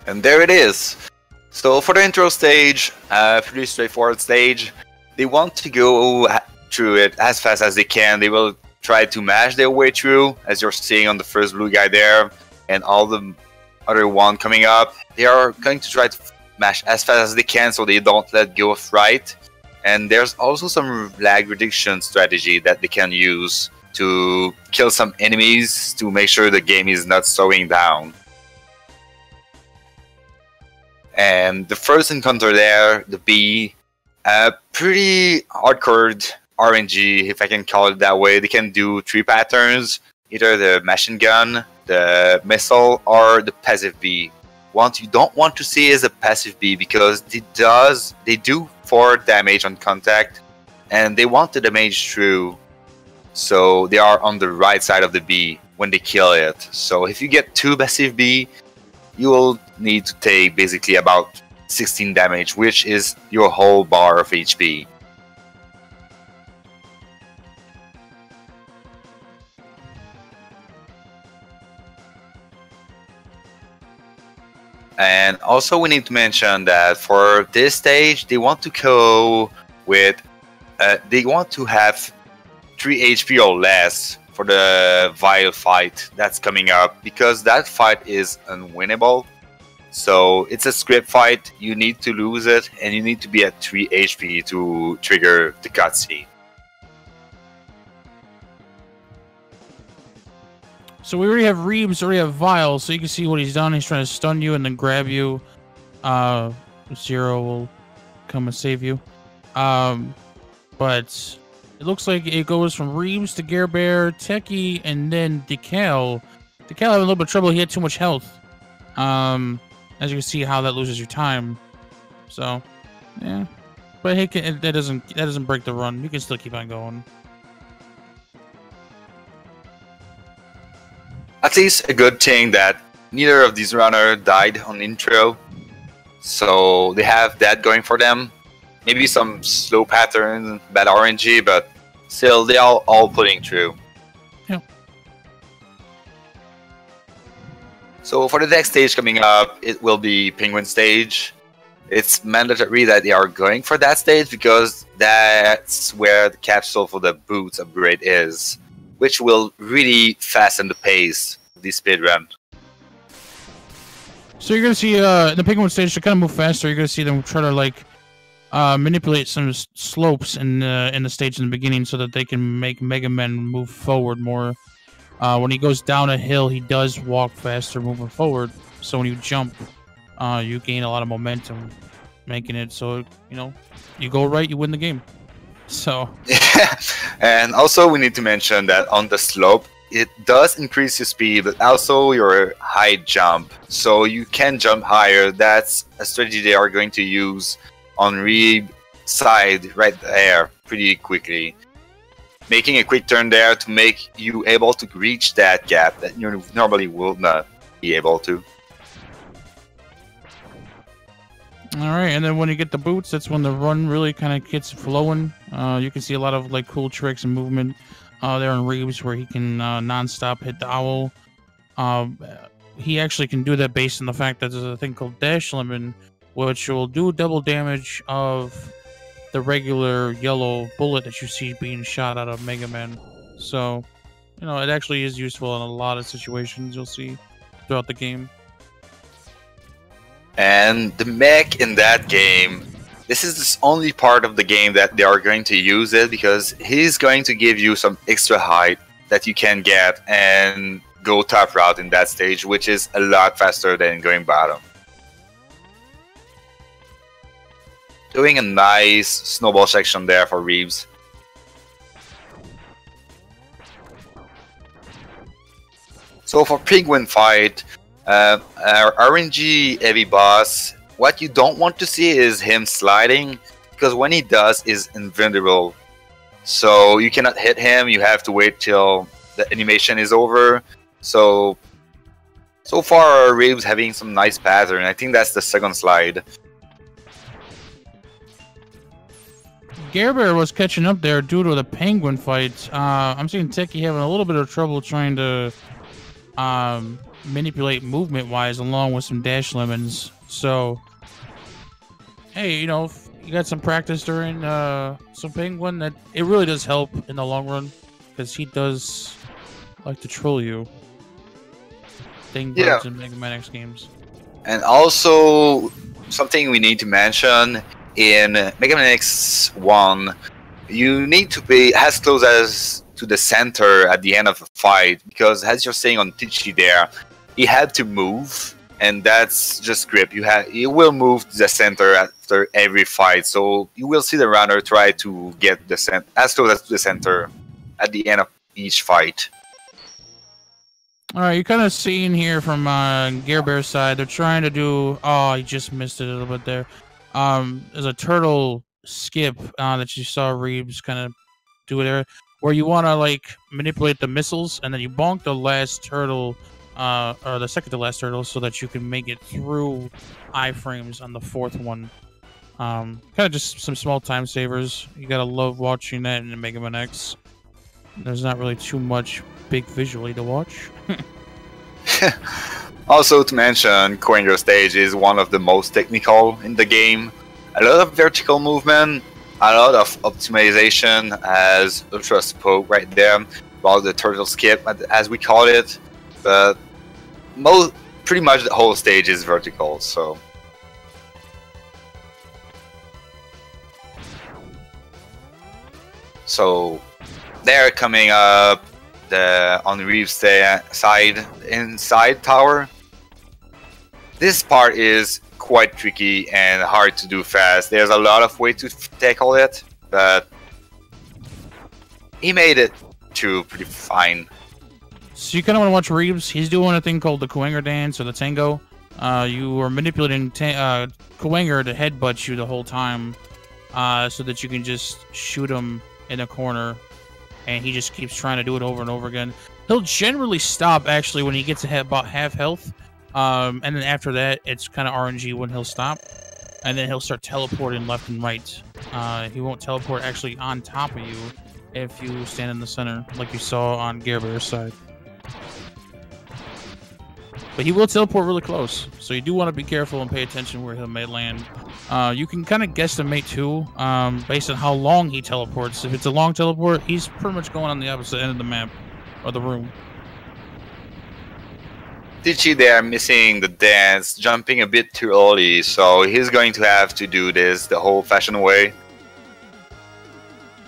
And there it is. So for the intro stage, pretty straightforward stage. They want to go through it as fast as they can. They will try to mash their way through, as you're seeing on the first blue guy there, and all the other one coming up. They are going to try to mash as fast as they can so they don't let go of right. And there's also some lag reduction strategy that they can use to kill some enemies to make sure the game is not slowing down. And the first encounter there, the B, pretty hardcore RNG, if I can call it that way. They can do 3 patterns, either the machine gun, the missile, or the passive B. What you don't want to see is a passive B because they do 4 damage on contact, and they want the damage through. So they are on the right side of the B when they kill it. So if you get 2 passive B, you will need to take basically about 16 damage, which is your whole bar of HP. And also we need to mention that for this stage, they want to go with, they want to have 3 HP or less for the Vile fight that's coming up, because that fight is unwinnable. So it's a script fight, you need to lose it, and you need to be at 3 HP to trigger the cutscene. So we already have Reabs, already have Vile, so you can see what he's done. He's trying to stun you and then grab you. Zero will come and save you. But it looks like it goes from Reabs to GareBear, Tchy, and then Decal. Decal having a little bit of trouble. He had too much health. As you can see how that loses your time. So, yeah. But hey, that doesn't break the run. You can still keep on going. At least a good thing that neither of these runners died on intro. So they have that going for them. Maybe some slow patterns, bad RNG, but still they are all putting through. Yeah. So for the next stage coming up, it will be Penguin stage. It's mandatory that they are going for that stage because that's where the capsule for the boots upgrade is, which will really fasten the pace of the speedrun. So you're gonna see the Penguin stage to kind of move faster. You're gonna see them try to like manipulate some slopes in the stage in the beginning so that they can make Mega Man move forward more. When he goes down a hill, he does walk faster moving forward. So when you jump, you gain a lot of momentum, making it so, you know, you go right, you win the game. So yeah. And also we need to mention that on the slope, it does increase your speed, but also your height jump. So you can jump higher. That's a strategy they are going to use on Reabs' side right there pretty quickly. Making a quick turn there to make you able to reach that gap that you normally will not be able to. Alright, and then when you get the boots, that's when the run really kind of gets flowing. You can see a lot of like cool tricks and movement there on Reabs where he can non-stop hit the owl. He actually can do that based on the fact that there's a thing called Dash Lemon, which will do double damage of the regular yellow bullet that you see being shot out of Mega Man. So, you know, it actually is useful in a lot of situations you'll see throughout the game. And the mech in that game, this is the only part of the game that they are going to use it because he's going to give you some extra height that you can get and go top route in that stage, which is a lot faster than going bottom. Doing a nice snowball section there for Reabs. So for Penguin fight, our RNG heavy boss, what you don't want to see is him sliding, because when he does, is invulnerable. So you cannot hit him, you have to wait till the animation is over. So far Reabs having some nice pattern. I think that's the second slide. GareBear was catching up there due to the Penguin fight. I'm seeing Tchy having a little bit of trouble trying to manipulate movement-wise along with some dash lemons. So, hey, you know, if you got some practice during some penguin, that it really does help in the long run because he does like to troll you. Birds in MMX games. And also, something we need to mention in MMX 1, you need to be as close as to the center at the end of the fight, because as you're saying on Tchy there, he had to move, and that's just grip. You will move to the center after every fight, so you will see the runner try to get the as close as to the center at the end of each fight. All right, you're kind of seeing here from GareBear's side, they're trying to do. Oh, he just missed it a little bit there. There's a turtle skip that you saw Reabs kind of do there, where you want to like manipulate the missiles, and then you bonk the last turtle, or the second to last turtle, so that you can make it through iframes on the fourth one. Kind of just some small time savers. You gotta love watching that in the MMX. There's not really too much big visually to watch. Also to mention, Coinger stage is one of the most technical in the game. A lot of vertical movement, a lot of optimization as Ultra spoke right there about the turtle skip, as we call it. But pretty much the whole stage is vertical, so. So they're coming up on Reabs' side, inside tower. This part is quite tricky and hard to do fast. There's a lot of ways to tackle it, but he made it through pretty fine. So you kind of want to watch Reabs. He's doing a thing called the Coinger dance or the tango. You are manipulating Coinger to headbutt you the whole time, so that you can just shoot him in a corner, and he just keeps trying to do it over and over again. He'll generally stop actually when he gets about half health, and then after that it's kind of RNG when he'll stop, and then he'll start teleporting left and right. He won't teleport actually on top of you if you stand in the center, like you saw on GareBear's side. But he will teleport really close, so you do want to be careful and pay attention where he may land. You can kind of guesstimate too, based on how long he teleports. If it's a long teleport, he's pretty much going on the opposite end of the map, or the room. Tchy there missing the dance, jumping a bit too early, so he's going to have to do this the old-fashioned way.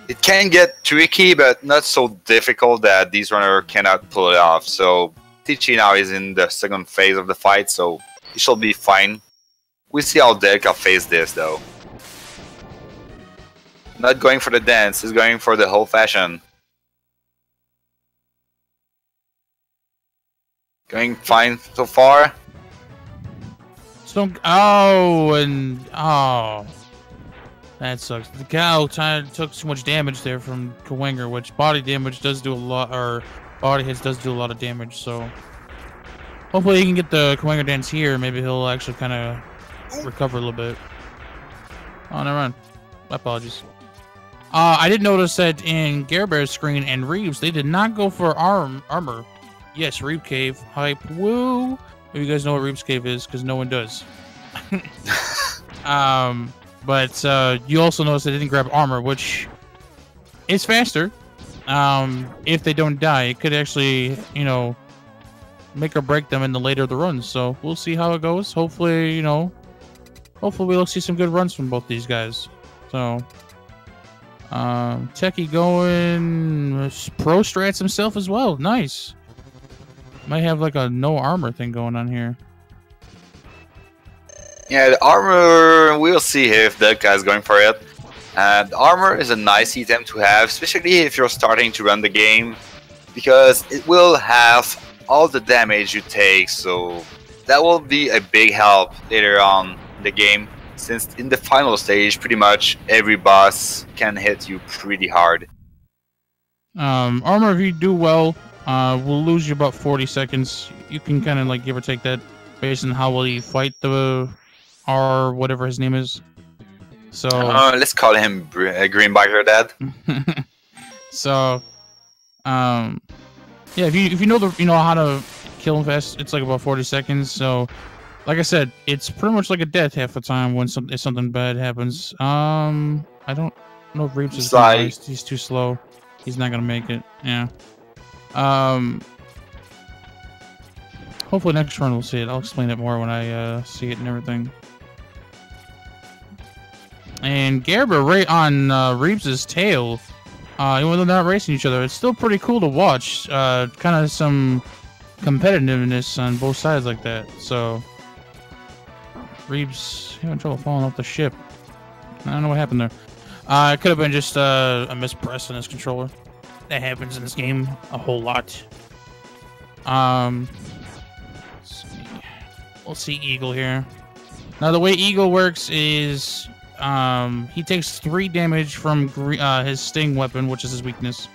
It can get tricky, but not so difficult that these runners cannot pull it off. So Tchy now is in the second phase of the fight, so he should be fine. We see how Delca faced this, though. Not going for the dance, he's going for the whole fashion. Going fine so far. So, that sucks. The cow took too much damage there from Coinger, which body damage does do a lot, or body hits does do a lot of damage, so hopefully he can get the Coinger dance here. Maybe he'll actually kind of recover a little bit. Oh, never mind. My apologies. I did notice that in GareBear's screen and Reabs, they did not go for armor. Yes, Reab Cave. Hype. Woo! If you guys know what Reab's Cave is, because no one does. But you also notice they didn't grab armor, which is faster. If they don't die, it could actually, you know, make or break them in the later of the runs. So we'll see how it goes. Hopefully, you know, hopefully we'll see some good runs from both these guys. So, Tchy going pro strats himself as well. Nice. Might have like a no armor thing going on here. Yeah, the armor, we'll see if that guy's going for it. The armor is a nice item to have, especially if you're starting to run the game, because it will have all the damage you take, so that will be a big help later on in the game, since in the final stage, pretty much every boss can hit you pretty hard. Armor, if you do well, will lose you about 40 seconds. You can kind of like give or take that based on how well you fight the or whatever his name is. So let's call him Greenbiker Dad. So yeah, if you know how to kill him fast. It's like about 40 seconds. So, like I said, it's pretty much like a death half the time when if something bad happens. I don't know if Reabs is gonna he's too slow. He's not gonna make it. Yeah. Hopefully next run we'll see it. I'll explain it more when I see it and everything. And GareBear right on Reabs' tail. Even though they're not racing each other, it's still pretty cool to watch. Kind of some competitiveness on both sides like that. So Reabs having trouble falling off the ship. I don't know what happened there. It could have been just a mispress on his controller. That happens in this game a whole lot. We'll see Eagle here. Now the way Eagle works is he takes 3 damage from his sting weapon, which is his weakness,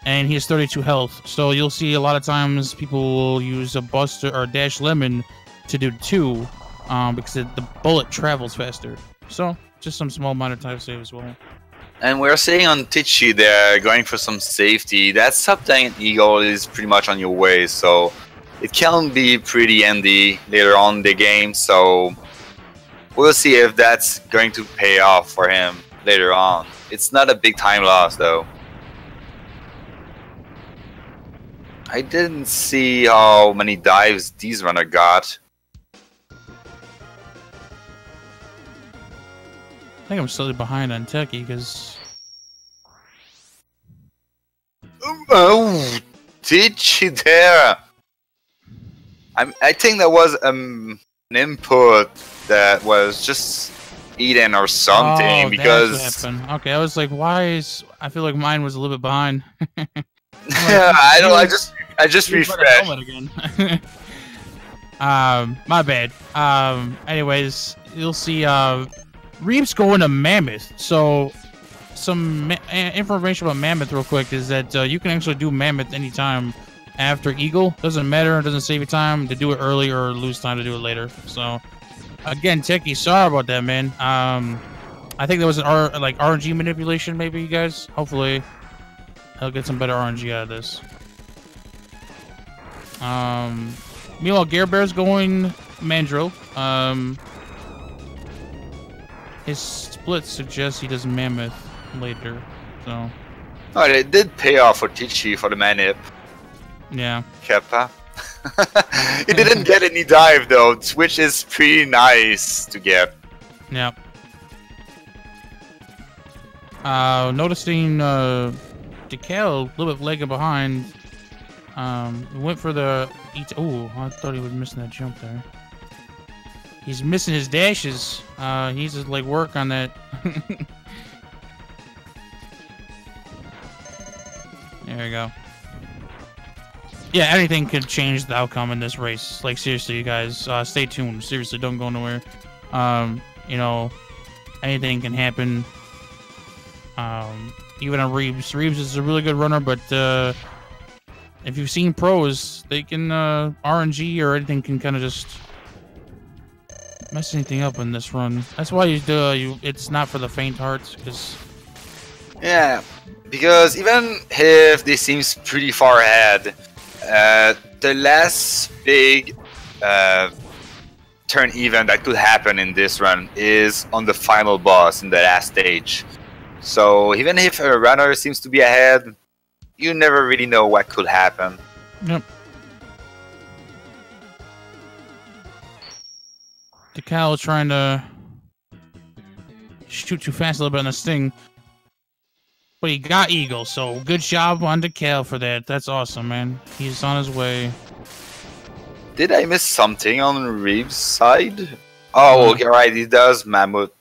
and he has 32 health. So you'll see a lot of times people will use a buster or dash lemon to do 2 because the bullet travels faster. So just some small minor type save as well. And we're seeing on Tchy there going for some safety. That sub-tank Eagle is pretty much on your way, so it can be pretty handy later on in the game. So we'll see if that's going to pay off for him later on. It's not a big time loss though. I didn't see how many dives these runner got. I think I'm slightly behind on Tchy because... Oh, Tchy there! I think that was an input that was just eaten or something, because... That's what happened. Okay, I was like, why is... I feel like mine was a little bit behind. I don't know, I just refreshed. Again. My bad. Anyways, you'll see Reabs going to Mammoth. So some information about Mammoth real quick is that you can actually do Mammoth anytime after Eagle. Doesn't matter, it doesn't save you time to do it early or lose time to do it later. So again, Tchy, sorry about that, man. I think there was an RNG manipulation, maybe, you guys. Hopefully I'll get some better RNG out of this. Meanwhile, GareBear's going Mandrill. His split suggests he does Mammoth later, so... Oh, it did pay off for Tchy for the manip. Yeah. Keppa. He didn't get any dive though, which is pretty nice to get. Yep. Noticing Decal a little bit lagging behind. Went for the... Oh, I thought he was missing that jump there. He's missing his dashes. He needs to like work on that. There we go. Yeah, anything could change the outcome in this race. Like, seriously, you guys, stay tuned. Seriously, don't go nowhere. You know, anything can happen. Even on Reabs. Reabs is a really good runner, but if you've seen pros, they can RNG or anything can kind of just mess anything up in this run. That's why it's not for the faint hearts, because... Yeah, because even if this seems pretty far ahead, the last big turn event that could happen in this run is on the final boss in the last stage. So even if a runner seems to be ahead, you never really know what could happen. Yep. Decal trying to shoot too fast a little bit on the sting. But he got Eagle, so good job on Decal for that. That's awesome, man. He's on his way. Did I miss something on Reabs' side? Oh, okay, right. He does Mammoth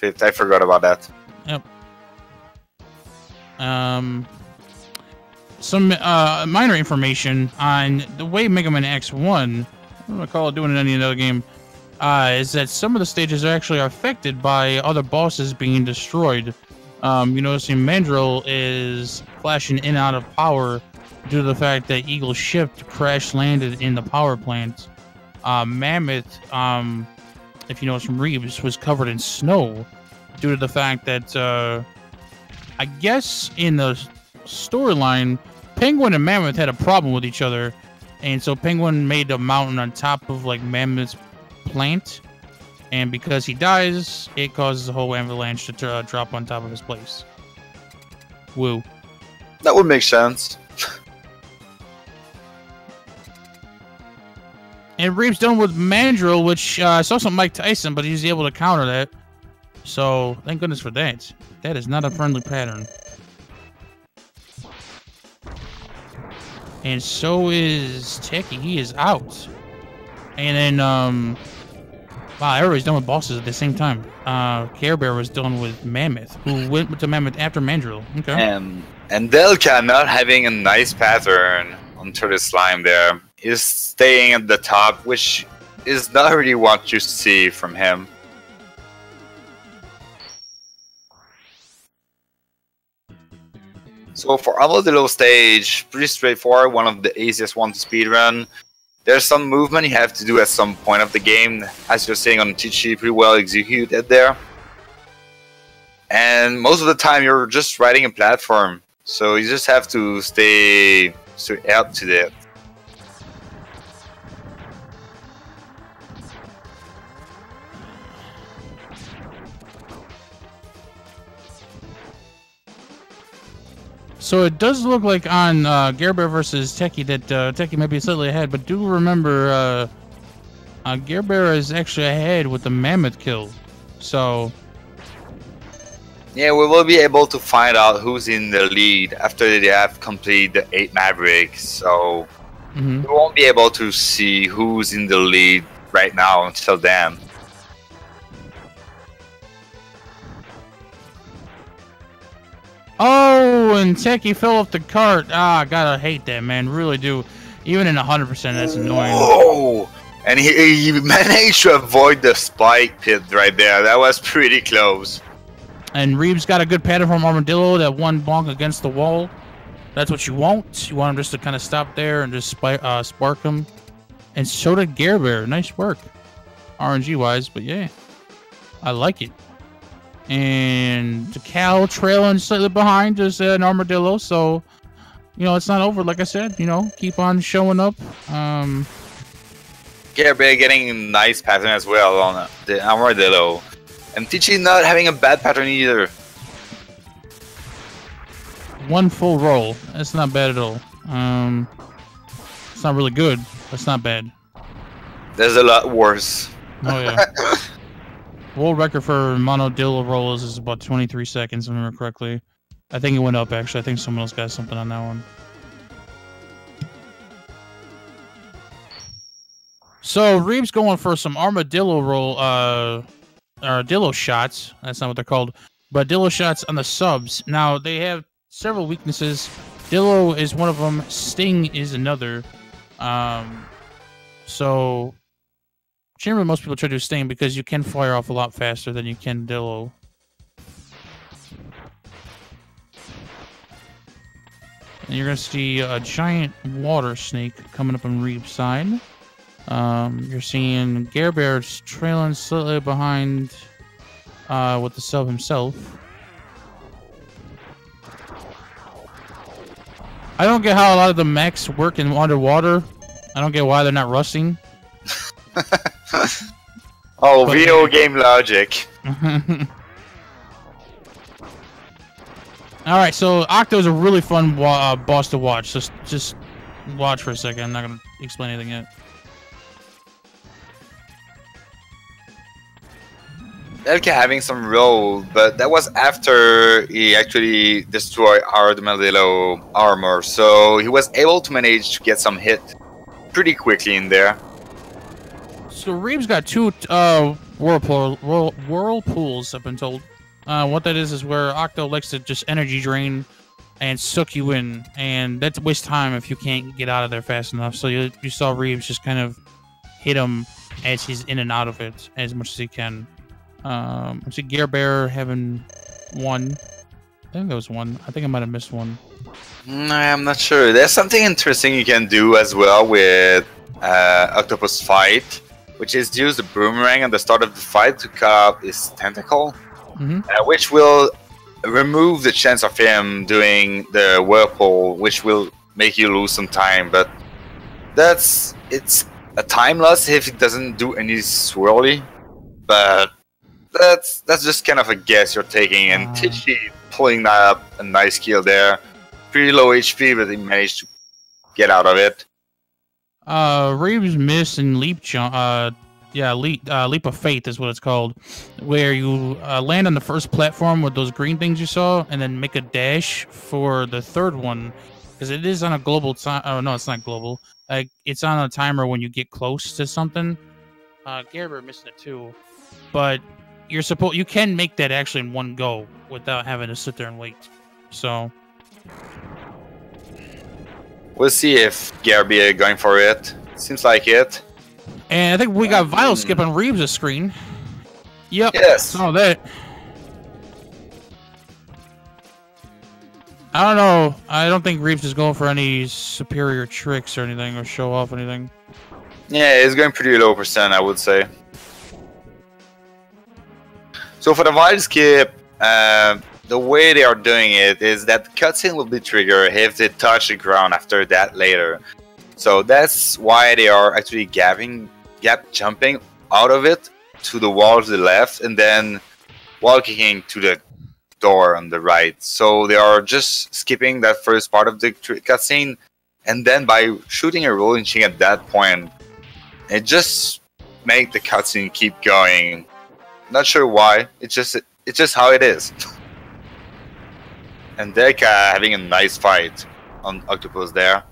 5th. I forgot about that. Yep. Some minor information on the way Mega Man X1, I don't recall doing it in any other game, is that some of the stages are actually affected by other bosses being destroyed. You notice Mandrill is flashing in and out of power due to the fact that Eagle's ship crash landed in the power plant. Mammoth, if you notice from Reabs, was covered in snow due to the fact that, I guess in the storyline, Penguin and Mammoth had a problem with each other, And so Penguin made a mountain on top of like Mammoth's plant, and because he dies, it causes a whole avalanche to drop on top of his place. Woo. That would make sense. And Reabs done with Mandrill, which I saw some Mike Tyson, but he was able to counter that. So thank goodness for that. That is not a friendly pattern. And so is Tchy. He is out. And then, wow, everybody's done with bosses at the same time. GareBear was done with Mammoth, who went to Mammoth after Mandrill. Okay. And Delca not having a nice pattern onto the slime there is staying at the top, which is not really what you see from him. So for Armadillo stage, pretty straightforward, one of the easiest ones to speedrun. There's some movement you have to do at some point of the game, as you're seeing on Tchy, pretty well executed there. And most of the time you're just riding a platform, so you just have to stay up to that. So it does look like on GareBear versus Tchy that Tchy might be slightly ahead, but do remember GareBear is actually ahead with the Mammoth kill. So yeah, we will be able to find out who's in the lead after they have completed the 8 Mavericks. So we won't be able to see who's in the lead right now until then. Oh, and Tchy fell off the cart. Ah, gotta hate that, man. Really do. Even in 100%, that's annoying. Whoa! And he managed to avoid the spike pit right there. That was pretty close. And Reabs got a good pattern from Armadillo, that one bonk against the wall. That's what you want. You want him just to kind of stop there and just spark him. And so did GareBear. Nice work. RNG-wise, but yeah. I like it. And the cow trailing slightly behind is an Armadillo, so you know it's not over. Like I said, you know, keep on showing up. GareBear getting a nice pattern as well on the Armadillo, and Tchy not having a bad pattern either. One full roll. That's not bad at all. It's not really good. That's not bad. There's a lot worse. Oh yeah. World record for monodillo rolls is about 23 seconds, if I remember correctly. I think it went up, actually. I think someone else got something on that one. So, Reabs going for some armadillo roll, armadillo shots. That's not what they're called. But dillo shots on the subs. Now, they have several weaknesses. Dillo is one of them. Sting is another. So... generally, most people try to do Sting because you can fire off a lot faster than you can Dillo. And you're going to see a giant water snake coming up on Reab's side. You're seeing GareBear trailing slightly behind with the sub himself. I don't get how a lot of the mechs work in underwater. I don't get why they're not rusting. Oh, video game logic. All right, so Octo is a really fun boss to watch. Just watch for a second. I'm not gonna explain anything yet. Delca having some roll, but that was after he actually destroyed Armadillo armor, so he was able to manage to get some hit pretty quickly in there. So Reabs got 2 whirlpools, I've been told. What that is where Octo likes to just energy drain and suck you in, and that's waste time if you can't get out of there fast enough. So you saw Reabs just kind of hit him as he's in and out of it as much as he can. I see GareBear having 1. I think that was 1. I think I might have missed 1. I'm not sure. There's something interesting you can do as well with Octopus Fight, which is use the boomerang at the start of the fight to cut off his tentacle, which will remove the chance of him doing the whirlpool, which will make you lose some time. But It's a time loss if it doesn't do any swirly, but that's just kind of a guess you're taking. And Tchy pulling that up, a nice kill there. Pretty low HP, but he managed to get out of it. Reabs missed and leap jump. Leap of faith is what it's called, where you land on the first platform with those green things you saw, and then make a dash for the third one, because it is on a global time. Oh no, it's not global. Like it's on a timer when you get close to something. GareBear missing it too, but you can make that actually in one go without having to sit there and wait. So we'll see if GareBear going for it. Seems like it. And I think we got Vile skip on Reabs' screen. Yep. Yes. Saw that. I don't know. I don't think Reabs is going for any superior tricks or anything, or show off anything. Yeah, it's going pretty low percent, I would say. So for the Vile skip, the way they are doing it is that the cutscene will be triggered if they touch the ground after that later. So that's why they are actually gap jumping out of it to the wall to the left, and then wall kicking to the door on the right. So they are just skipping that first part of the cutscene, and then by shooting a rolling chain at that point, it just make the cutscene keep going. Not sure why. It's just how it is. And Delca having a nice fight on Octopus there.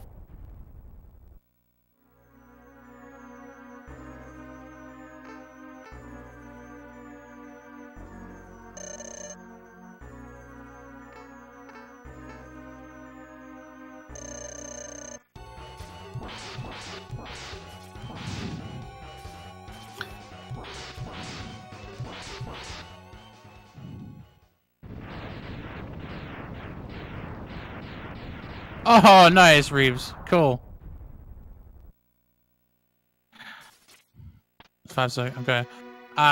Oh, nice, Reabs. Cool. 5 seconds. Okay.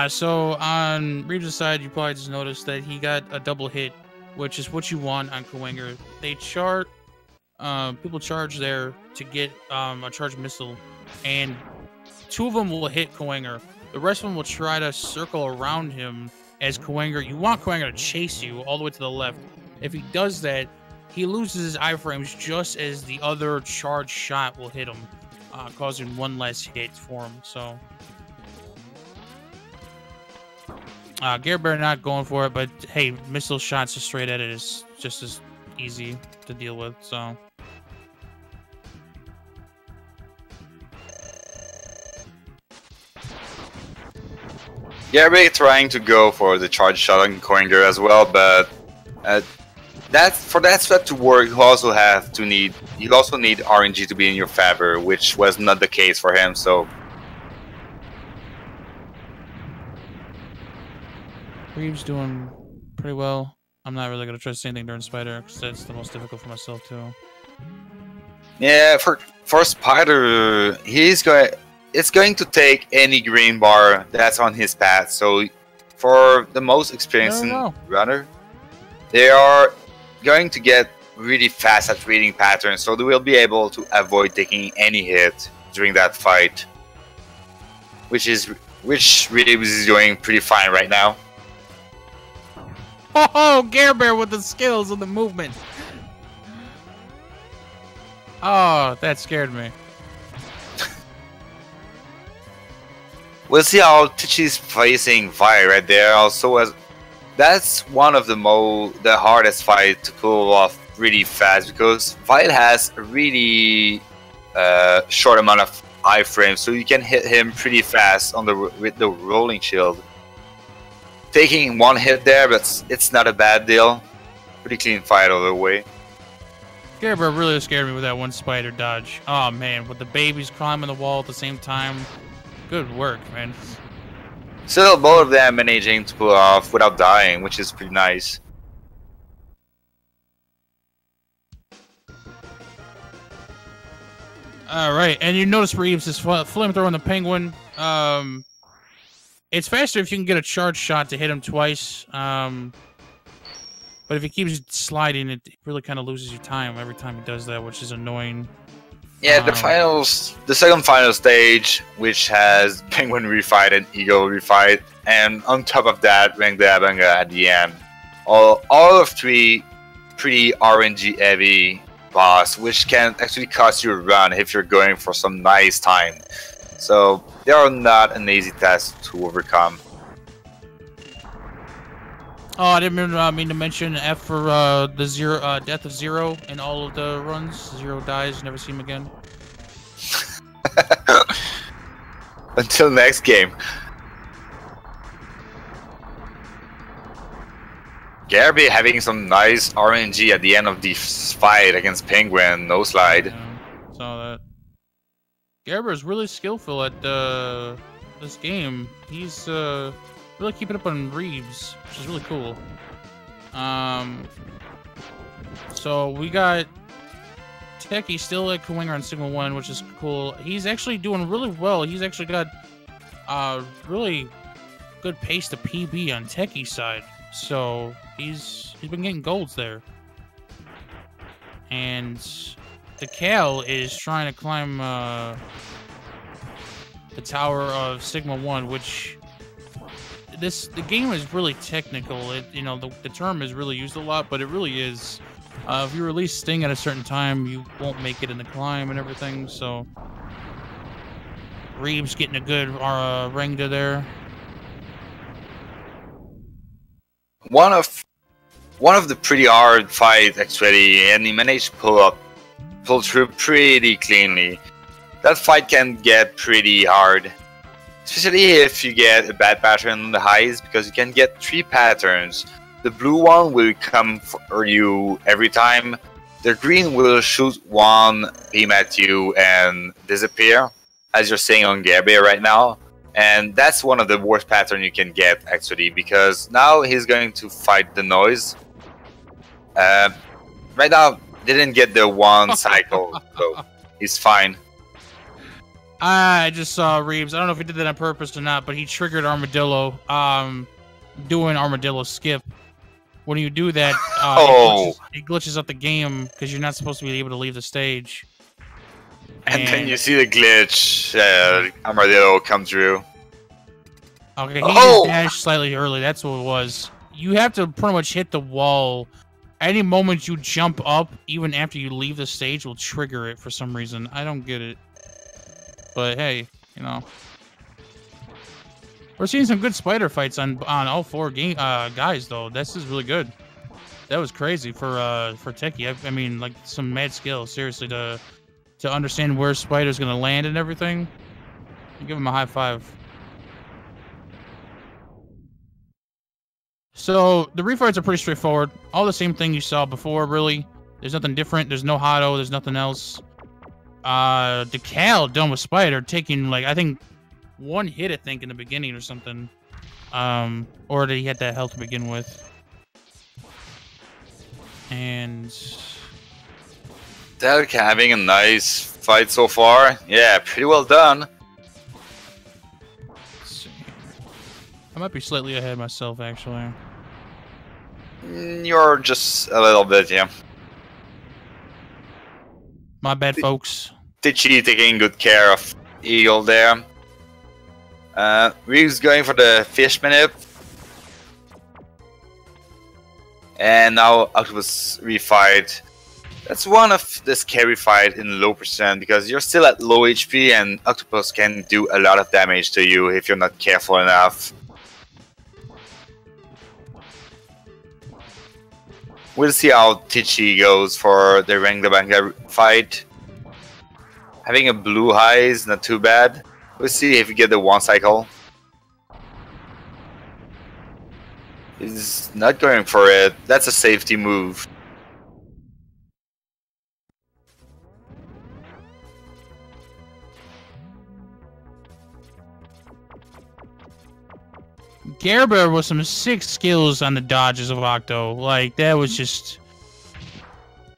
So on Reabs' side, you probably just noticed that he got a double hit, which is what you want on Coanger. They people charge there to get a charged missile, and 2 of them will hit Coanger. The rest of them will try to circle around him as Coanger. You want Coanger to chase you all the way to the left. If he does that, he loses his iframes just as the other charged shot will hit him, causing 1 less hit for him. So, GareBear not going for it, but hey, missile shots just straight at it is just as easy to deal with. So, GareBear trying to go for the charge shot on Coinger as well, but for that strat to work, you also need RNG to be in your favor, which was not the case for him. So Reabs doing pretty well. I'm not really gonna try to say anything during Spider because that's the most difficult for myself too. Yeah, for Spider, it's going to take any green bar that's on his path. So for the most experienced runner, they are going to get really fast at reading patterns, so they will be able to avoid taking any hit during that fight, which Reabs is doing pretty fine right now. Oh, GareBear with the skills and the movement. Oh, that scared me. We'll see how Tchy's facing Vi right there. Also, as that's one of the hardest fight to pull off really fast, because Vi has a really short amount of iframes, so you can hit him pretty fast with the rolling shield. Taking 1 hit there, but it's not a bad deal. Pretty clean fight all the way. GareBear really scared me with that 1 spider dodge. Oh man, with the babies climbing the wall at the same time. Good work, man. Still, both of them managing to pull off without dying, which is pretty nice. Alright, and you notice Reabs is flamethrowing the penguin. It's faster if you can get a charge shot to hit him twice. But if he keeps sliding, it really kind of loses your time every time he does that, which is annoying. Yeah, the second final stage, which has Penguin refight and Eagle refight, and on top of that, Rank the Abanga at the end. All of three pretty RNG heavy boss, which can actually cost you a run if you're going for some nice time. So they are not an easy task to overcome. Oh, I didn't mean to mention F for the death of Zero in all of the runs. Zero dies, never see him again. Until next game. GareBear having some nice RNG at the end of this fight against Penguin, no slide. Yeah, saw that. GareBear is really skillful at this game. He's really keeping up on Reabs, which is really cool. So we got Tchy still at Kuwinger on Signal 1, which is cool. He's actually doing really well. He's actually got really good pace to PB on Tchy's side. So he's been getting golds there. And the Cal is trying to climb the tower of Sigma 1, which the game is really technical. The term is really used a lot, but it really is. If you release Sting at a certain time, you won't make it in the climb and everything. So Reabs getting a good Rengda there. One of the pretty hard fights actually, and he managed to pull through pretty cleanly. That fight can get pretty hard, especially if you get a bad pattern on the highs, because you can get 3 patterns. The blue one will come for you every time. The green will shoot one beam at you and disappear, as you're seeing on GareBear right now. And that's one of the worst patterns you can get, actually, because now he's going to fight the noise. Right now, didn't get the one cycle, so he's fine. I just saw Reabs. I don't know if he did that on purpose or not, but he triggered Armadillo, doing Armadillo skip. When you do that, it glitches up the game because you're not supposed to be able to leave the stage. And then you see the glitch, Armadillo come through. Okay, he just dashed slightly early. That's what it was. You have to pretty much hit the wall. Any moment you jump up, even after you leave the stage, will trigger it for some reason. I don't get it. But hey, we're seeing some good spider fights on all 4 guys though. This is really good. That was crazy for Tchy. I mean, like some mad skill, seriously, to understand where Spider's gonna land and everything. I'll give him a high 5. So the refights are pretty straightforward. All the same thing you saw before, really. There's nothing different. There's no Hotto. There's nothing else. The Cal done with Spider taking like I think 1 hit, I think, in the beginning or something. Or did he had that health to begin with? And Delca having a nice fight so far. Yeah, pretty well done. Let's see. I might be slightly ahead myself, actually. You're just a little bit, yeah. My bad, folks. Tchy taking good care of Eagle there. Reabs going for the fish manip. And now Octopus refight. That's one of the scary fight in low percent, because you're still at low HP and Octopus can do a lot of damage to you if you're not careful enough. We'll see how Tchy goes for the Rank the Banker fight. Having a blue high is not too bad. We'll see if you get the 1 cycle. He's not going for it. That's a safety move. GareBear with some sick skills on the dodges of Octo. Like, that was just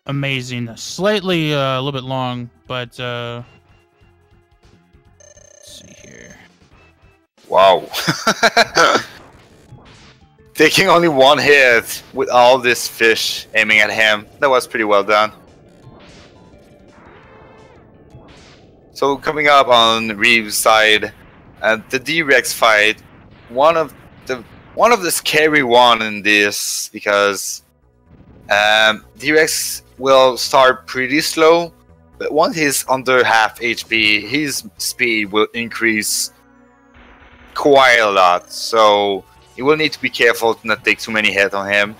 amazing. Slightly a little bit long, but let's see here. Wow. Taking only 1 hit with all this fish aiming at him. That was pretty well done. So coming up on Reabs' side, the D-Rex fight, one of the scary one in this, because D-Rex will start pretty slow, but once he's under half HP, his speed will increase quite a lot. So you will need to be careful to not take too many hits on him.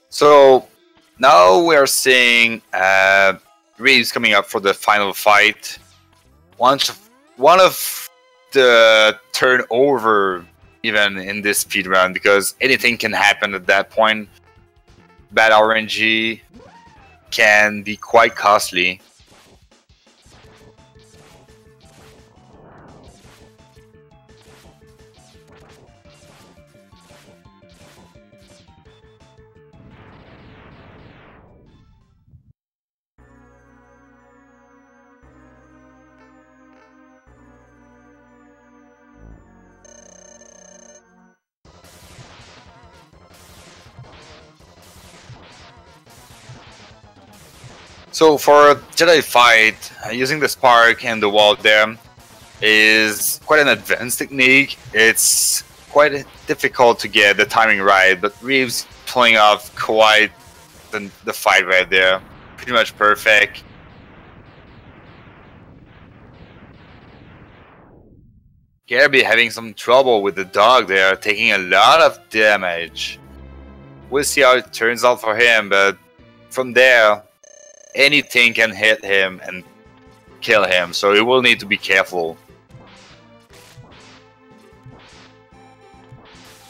So now we are seeing Reabs coming up for the final fight. One of the turnover even in this speed run, because anything can happen at that point. Bad RNG can be quite costly. So for a Jedi fight, using the spark and the wall there is quite an advanced technique. It's quite difficult to get the timing right, but Reabs pulling off quite the fight right there. Pretty much perfect. GareBear having some trouble with the dog there, taking a lot of damage. We'll see how it turns out for him, but from there, anything can hit him and kill him, so he will need to be careful.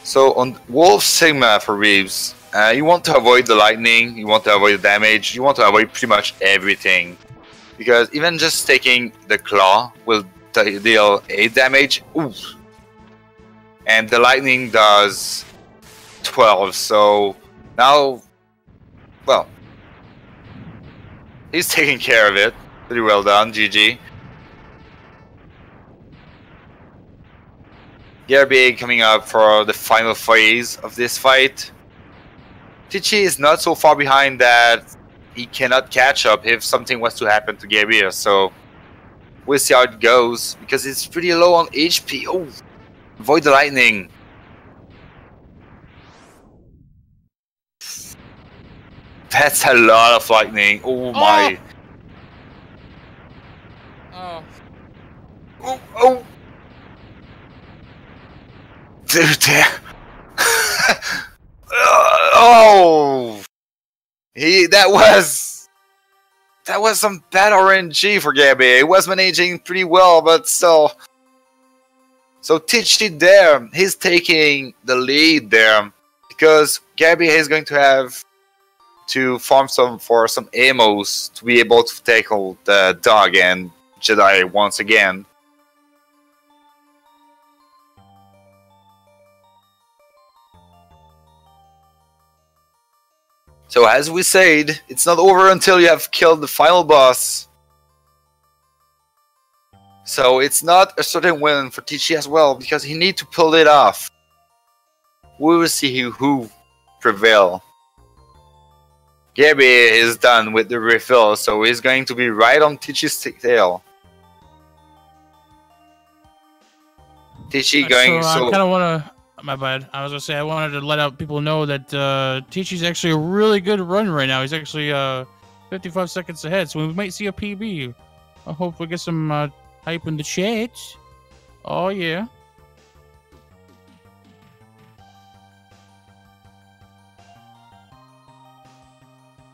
So on Wolf Sigma for Reabs, you want to avoid the lightning, you want to avoid the damage, you want to avoid pretty much everything. Because even just taking the claw will deal 8 damage. Ooh. And the lightning does 12, so now, well, he's taking care of it. Pretty well done, GG. GareBear coming up for the final phase of this fight. Tchy is not so far behind that he cannot catch up if something was to happen to GareBear, so we'll see how it goes, because it's pretty low on HP. Oh, avoid the lightning. That's a lot of lightning. Oh my. Oh. Oh, oh. Dude, oh. That was some bad RNG for GareBear. It was managing pretty well, but still. So Tchy there, he's taking the lead there, because GareBear is going to have to farm for some ammos to be able to tackle the dog and Jedi once again. So as we said, it's not over until you have killed the final boss. So it's not a certain win for Tchy as well, because he needs to pull it off. We will see who prevail. GareBear is done with the refill, so he's going to be right on Tchy's tail. Tchy going so I kind of want to. My bad. I was gonna say I wanted to let out people know that Tchy's actually a really good run right now. He's actually 55 seconds ahead, so we might see a PB. I hope we get some hype in the chat. Oh yeah.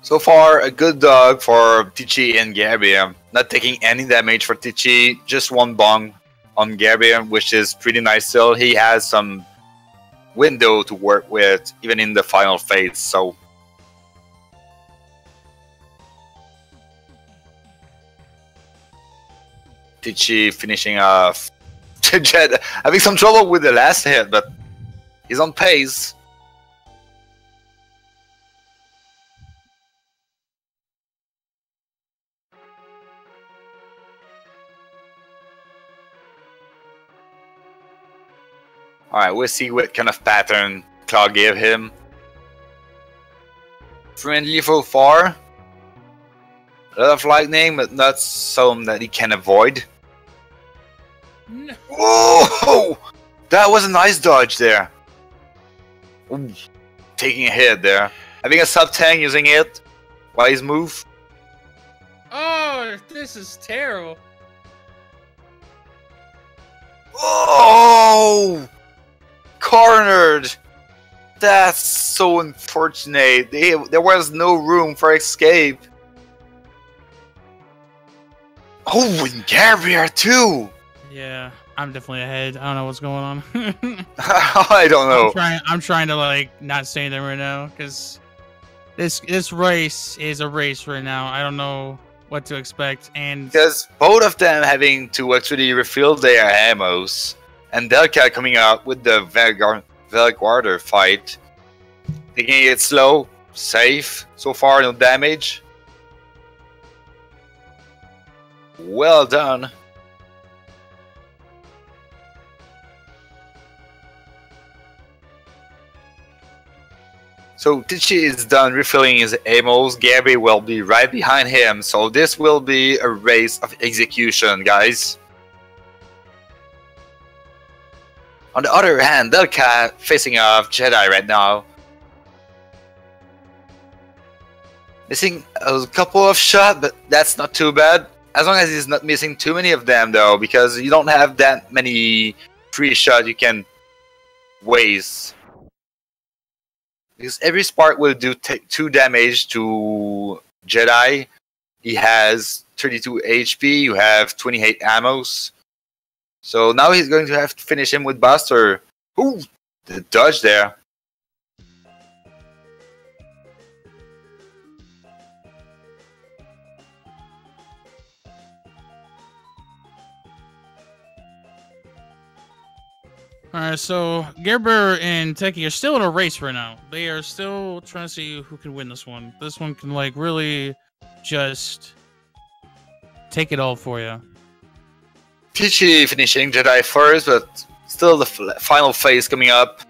So far, a good dog for Tchy and GareBear. Not taking any damage for Tchy, just one bong on GareBear, which is pretty nice still. He has some window to work with, even in the final phase, so... Tchy finishing off. Jet having some trouble with the last hit, but he's on pace. Alright, we'll see what kind of pattern Claw gave him. Friendly so far. A lot of lightning, but not some that he can avoid. No. Whoa! That was a nice dodge there. Ooh, taking a hit there. Having a sub-tank using it. Wise move. Oh, this is terrible. Oh! Cornered! That's so unfortunate. There was no room for escape. Oh, and GareBear too! Yeah, I'm definitely ahead. I don't know what's going on. I don't know. I'm trying to like not say them right now because this race is a race right now. I don't know what to expect, and because both of them having to actually refill their ammos, and Delca coming out with the Velguarder fight, taking it slow, safe. So far, no damage. Well done. So Tchy is done refilling his ammos. GareBear will be right behind him. So this will be a race of execution, guys. On the other hand, Delca facing off Jedi right now. Missing a couple of shots, but that's not too bad. As long as he's not missing too many of them, though, because you don't have that many free shots you can waste. Because every spark will do 2 damage to Jedi. He has 32 HP, you have 28 ammos. So now he's going to have to finish him with Buster. Ooh, the dodge there. Alright, so GareBear and Tchy are still in a race right now. They are still trying to see who can win this one. This one can like really just take it all for you. Tchy finishing Jedi first, but still the final phase coming up.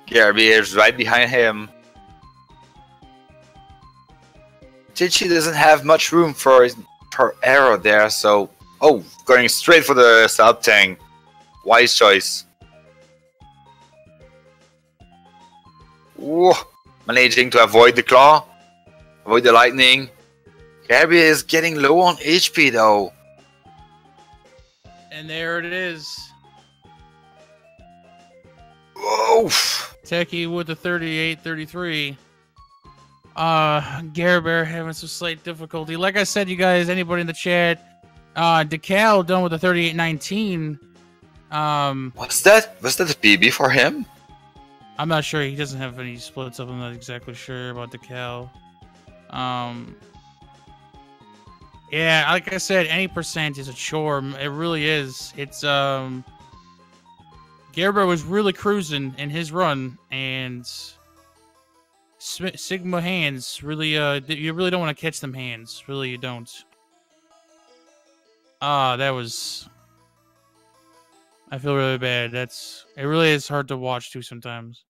GareBear is right behind him. Tchy doesn't have much room for his arrow there, so... Oh, going straight for the sub-tank. Wise choice. Whoa. Managing to avoid the claw. Avoid the lightning. GareBear is getting low on HP though. And there it is. Whoa. Tchy with the 38-33. GareBear having some slight difficulty. Like I said, you guys, anybody in the chat, Decal done with the 38-19. Was that a PB for him? I'm not sure. He doesn't have any splits up. I'm not exactly sure about Decal. Yeah, like I said, any percent is a chore. It really is. It's GareBear was really cruising in his run, and Sigma hands really you really don't want to catch them hands. Really, you don't. That was... I feel really bad. It really is hard to watch too sometimes.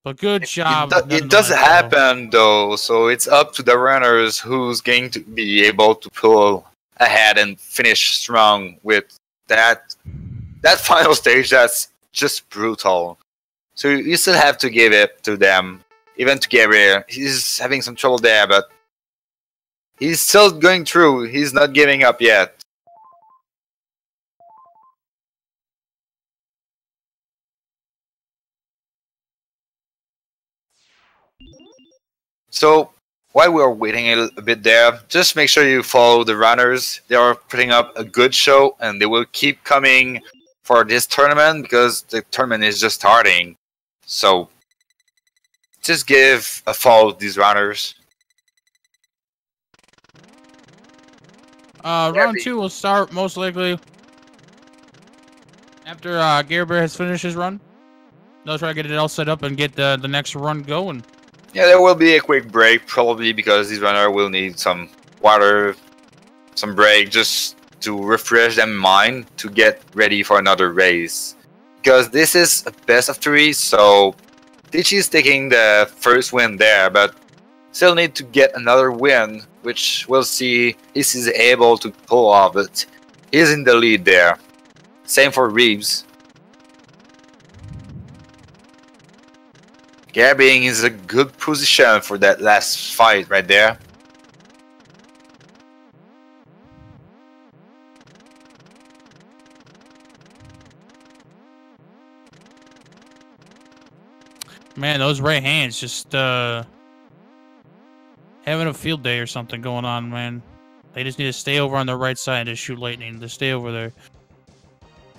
But good job. It does happen though, so it's up to the runners who's going to be able to pull ahead and finish strong with that final stage. That's just brutal. So you still have to give it to them. Even to GareBear, he's having some trouble there, but he's still going through. He's not giving up yet. So while we are waiting a bit there, just make sure you follow the runners. They are putting up a good show, and they will keep coming for this tournament because the tournament is just starting. So just give a follow to these runners. Round 2 will start most likely after GareBear has finished his run. They'll try to get it all set up and get the next run going. Yeah, there will be a quick break probably because these runners will need some water, some break just to refresh their mind to get ready for another race. Because this is a best of 3, so Tchy is taking the first win there, but still need to get another win, which we'll see if he's able to pull off, but he's in the lead there. Same for Reabs. GareBear is a good position for that last fight right there. Man, those right hands just having a field day or something going on, man. They just need to stay over on the right side and just shoot lightning. Just stay over there.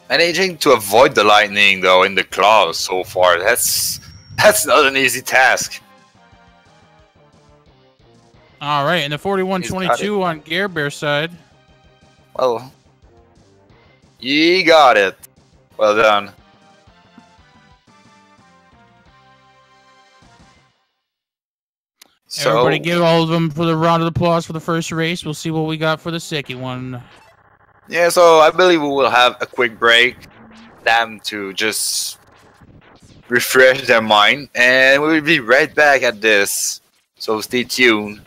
Managing to avoid the lightning though in the claws so far, that's not an easy task. Alright, and the 41-22 on GareBear side. Well, you got it. Well done. So, everybody give all of them for the round of applause for the first race. We'll see what we got for the second one. yeah, so I believe we will have a quick break. Them to just refresh their mind, and we'll be right back at this. So stay tuned.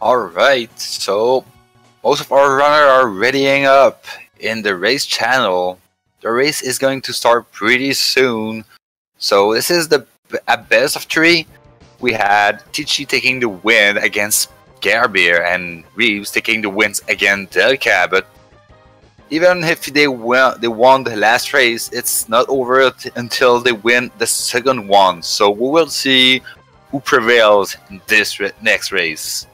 Alright, so most of our runners are readying up in the race channel. The race is going to start pretty soon. So this is a best of 3. We had Tchy taking the win against GareBear and Reabs taking the wins against Delca, but even if they won the last race, it's not over until they win the second one. So we will see who prevails in this next race.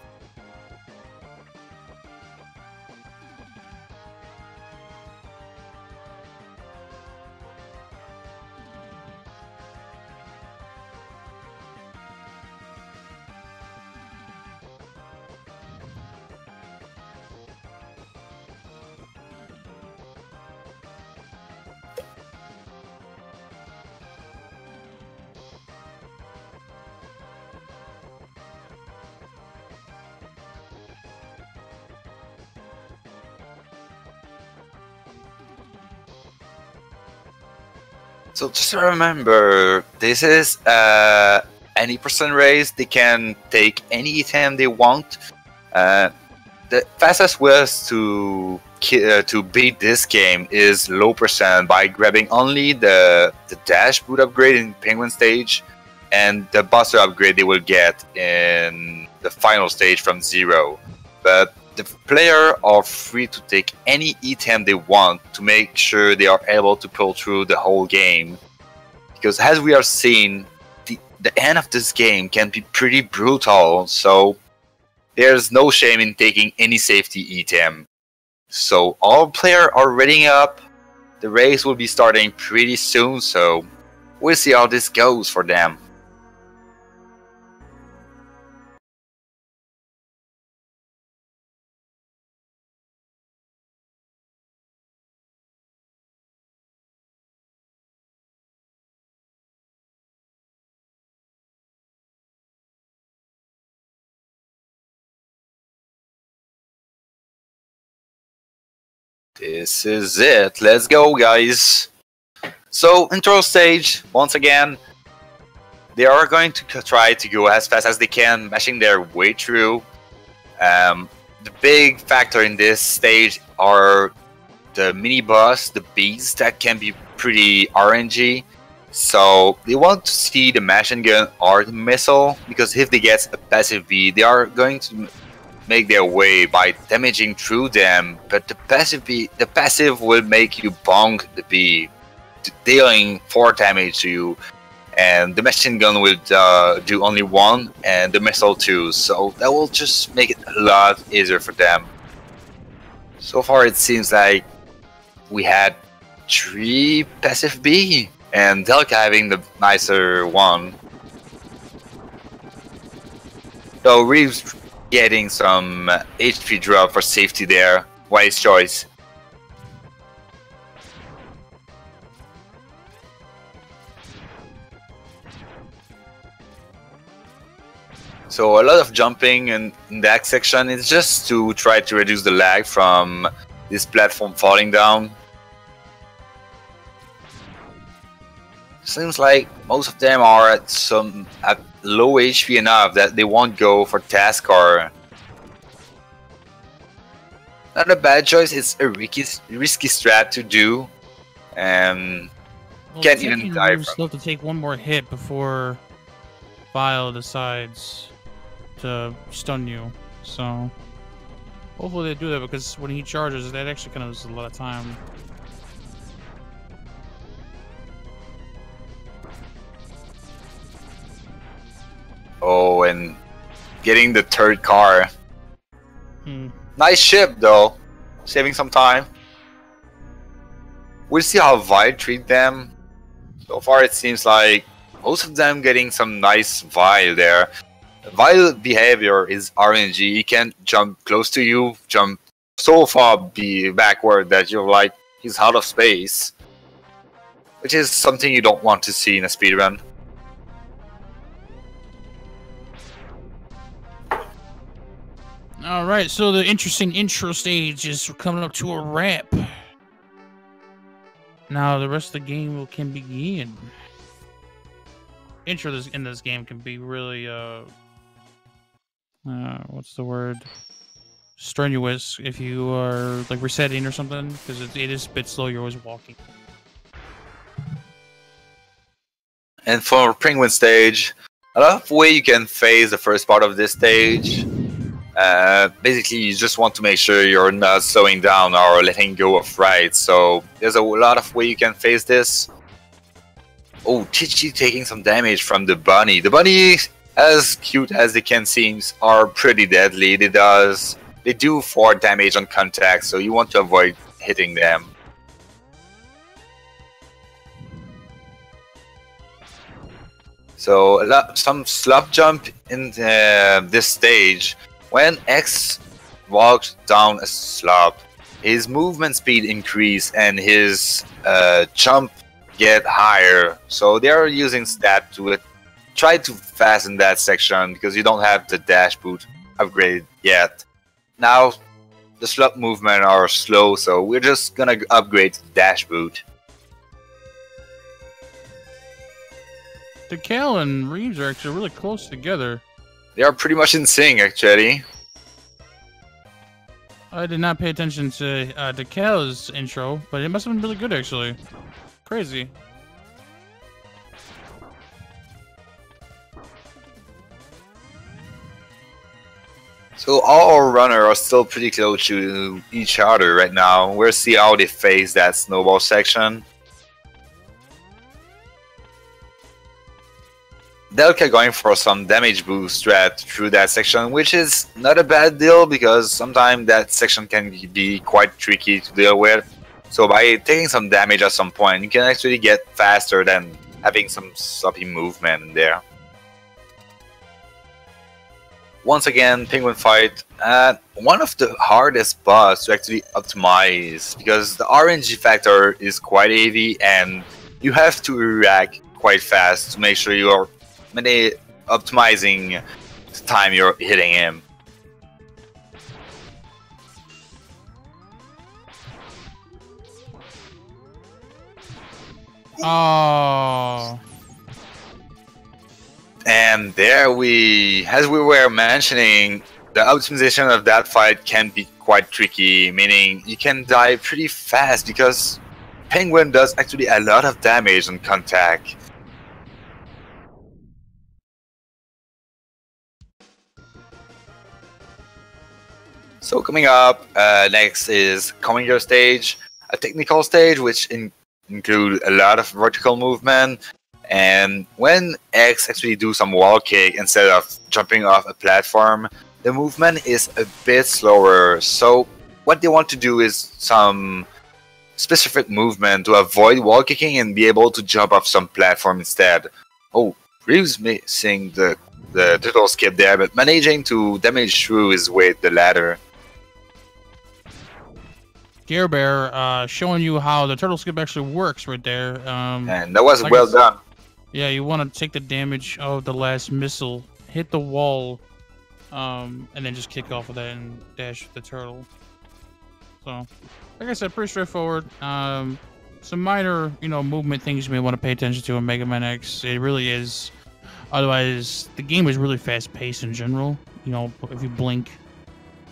So just remember, this is any percent race. They can take any item they want. The fastest way to beat this game is low percent by grabbing only the dash boot upgrade in Penguin stage and the buster upgrade they will get in the final stage from 0. But the player are free to take any item they want to make sure they are able to pull through the whole game. Because as we are seeing, the end of this game can be pretty brutal, so there's no shame in taking any safety item. So all players are readying up. The race will be starting pretty soon, so we'll see how this goes for them. This is it. Let's go, guys. So, intro stage, once again, they are going to try to go as fast as they can, mashing their way through. The big factor in this stage are the mini boss, the beasts that can be pretty RNG. So they want to see the machine gun or the missile, because if they get a passive B, they are going to make their way by damaging through them. But the passive will make you bonk the B, dealing 4 damage to you, and the machine gun will do only 1, and the missile 2. So that will just make it a lot easier for them. So far, it seems like we had 3 passive B, and Delca having the nicer one. So Reeves getting some HP drop for safety there. Wise choice. So a lot of jumping in that section is just to try to reduce the lag from this platform falling down. Seems like most of them are at low HP enough that they won't go for task car. Not a bad choice. It's a risky strat to do, and can't even die from. Still have to take one more hit before Vile decides to stun you. So hopefully they do that, because when he charges, that actually kind of is a lot of time. Oh, and getting the 3rd car. Nice ship though, saving some time. We'll see how Vile treat them. So far it seems like most of them getting some nice Vile there. Vile behavior is RNG. He can jump close to you, jump so far backward that you're like, he's out of space. Which is something you don't want to see in a speedrun. Alright, so the interesting intro stage is coming up to a wrap. Now the rest of the game can begin. Intro in this game can be really what's the word? Strenuous if you are like resetting or something, because it is a bit slow. You're always walking. And for Penguin stage, a lot of way you can phase the first part of this stage. Basically, you just want to make sure you're not slowing down or letting go of rides. So there's a lot of way you can phase this. Oh, Tchy taking some damage from the bunny. The bunny, as cute as they can seem, are pretty deadly. They do 4 damage on contact, so you want to avoid hitting them. So some slop jump in this stage. When X walks down a slop, his movement speed increase and his jump get higher. So they are using that to try to fasten that section because you don't have the dash boot upgrade yet. Now the slop movement are slow, so we're just gonna upgrade to dash boot. Tchy and Reabs are actually really close together. They are pretty much in sync, actually. I did not pay attention to Tchy's intro, but it must have been really good, actually. Crazy. So all our runners are still pretty close to each other right now. We'll see how they face that snowball section. Delca going for some damage boost strat through that section, which is not a bad deal because sometimes that section can be quite tricky to deal with. So by taking some damage at some point, you can actually get faster than having some sloppy movement in there. Once again, Penguin fight. One of the hardest boss to actually optimize because the RNG factor is quite heavy and you have to react quite fast to make sure you are optimizing the time you're hitting him. Oh. And there as we were mentioning, the optimization of that fight can be quite tricky, meaning you can die pretty fast because Penguin does actually a lot of damage on contact. So coming up, next is Commander stage, a technical stage which include a lot of vertical movement. And when X actually do some wall kick instead of jumping off a platform, the movement is a bit slower. So what they want to do is some specific movement to avoid wall kicking and be able to jump off some platform instead. Oh, Reabs missing the turtle skip there, but managing to damage through his way the ladder. GareBear showing you how the turtle skip actually works right there. And that was like well done. Yeah, you want to take the damage of the last missile, hit the wall, and then just kick off of that and dash the turtle. So, like I said, pretty straightforward. Some minor, movement things you may want to pay attention to in MMX. It really is. Otherwise, the game is really fast-paced in general. If you blink,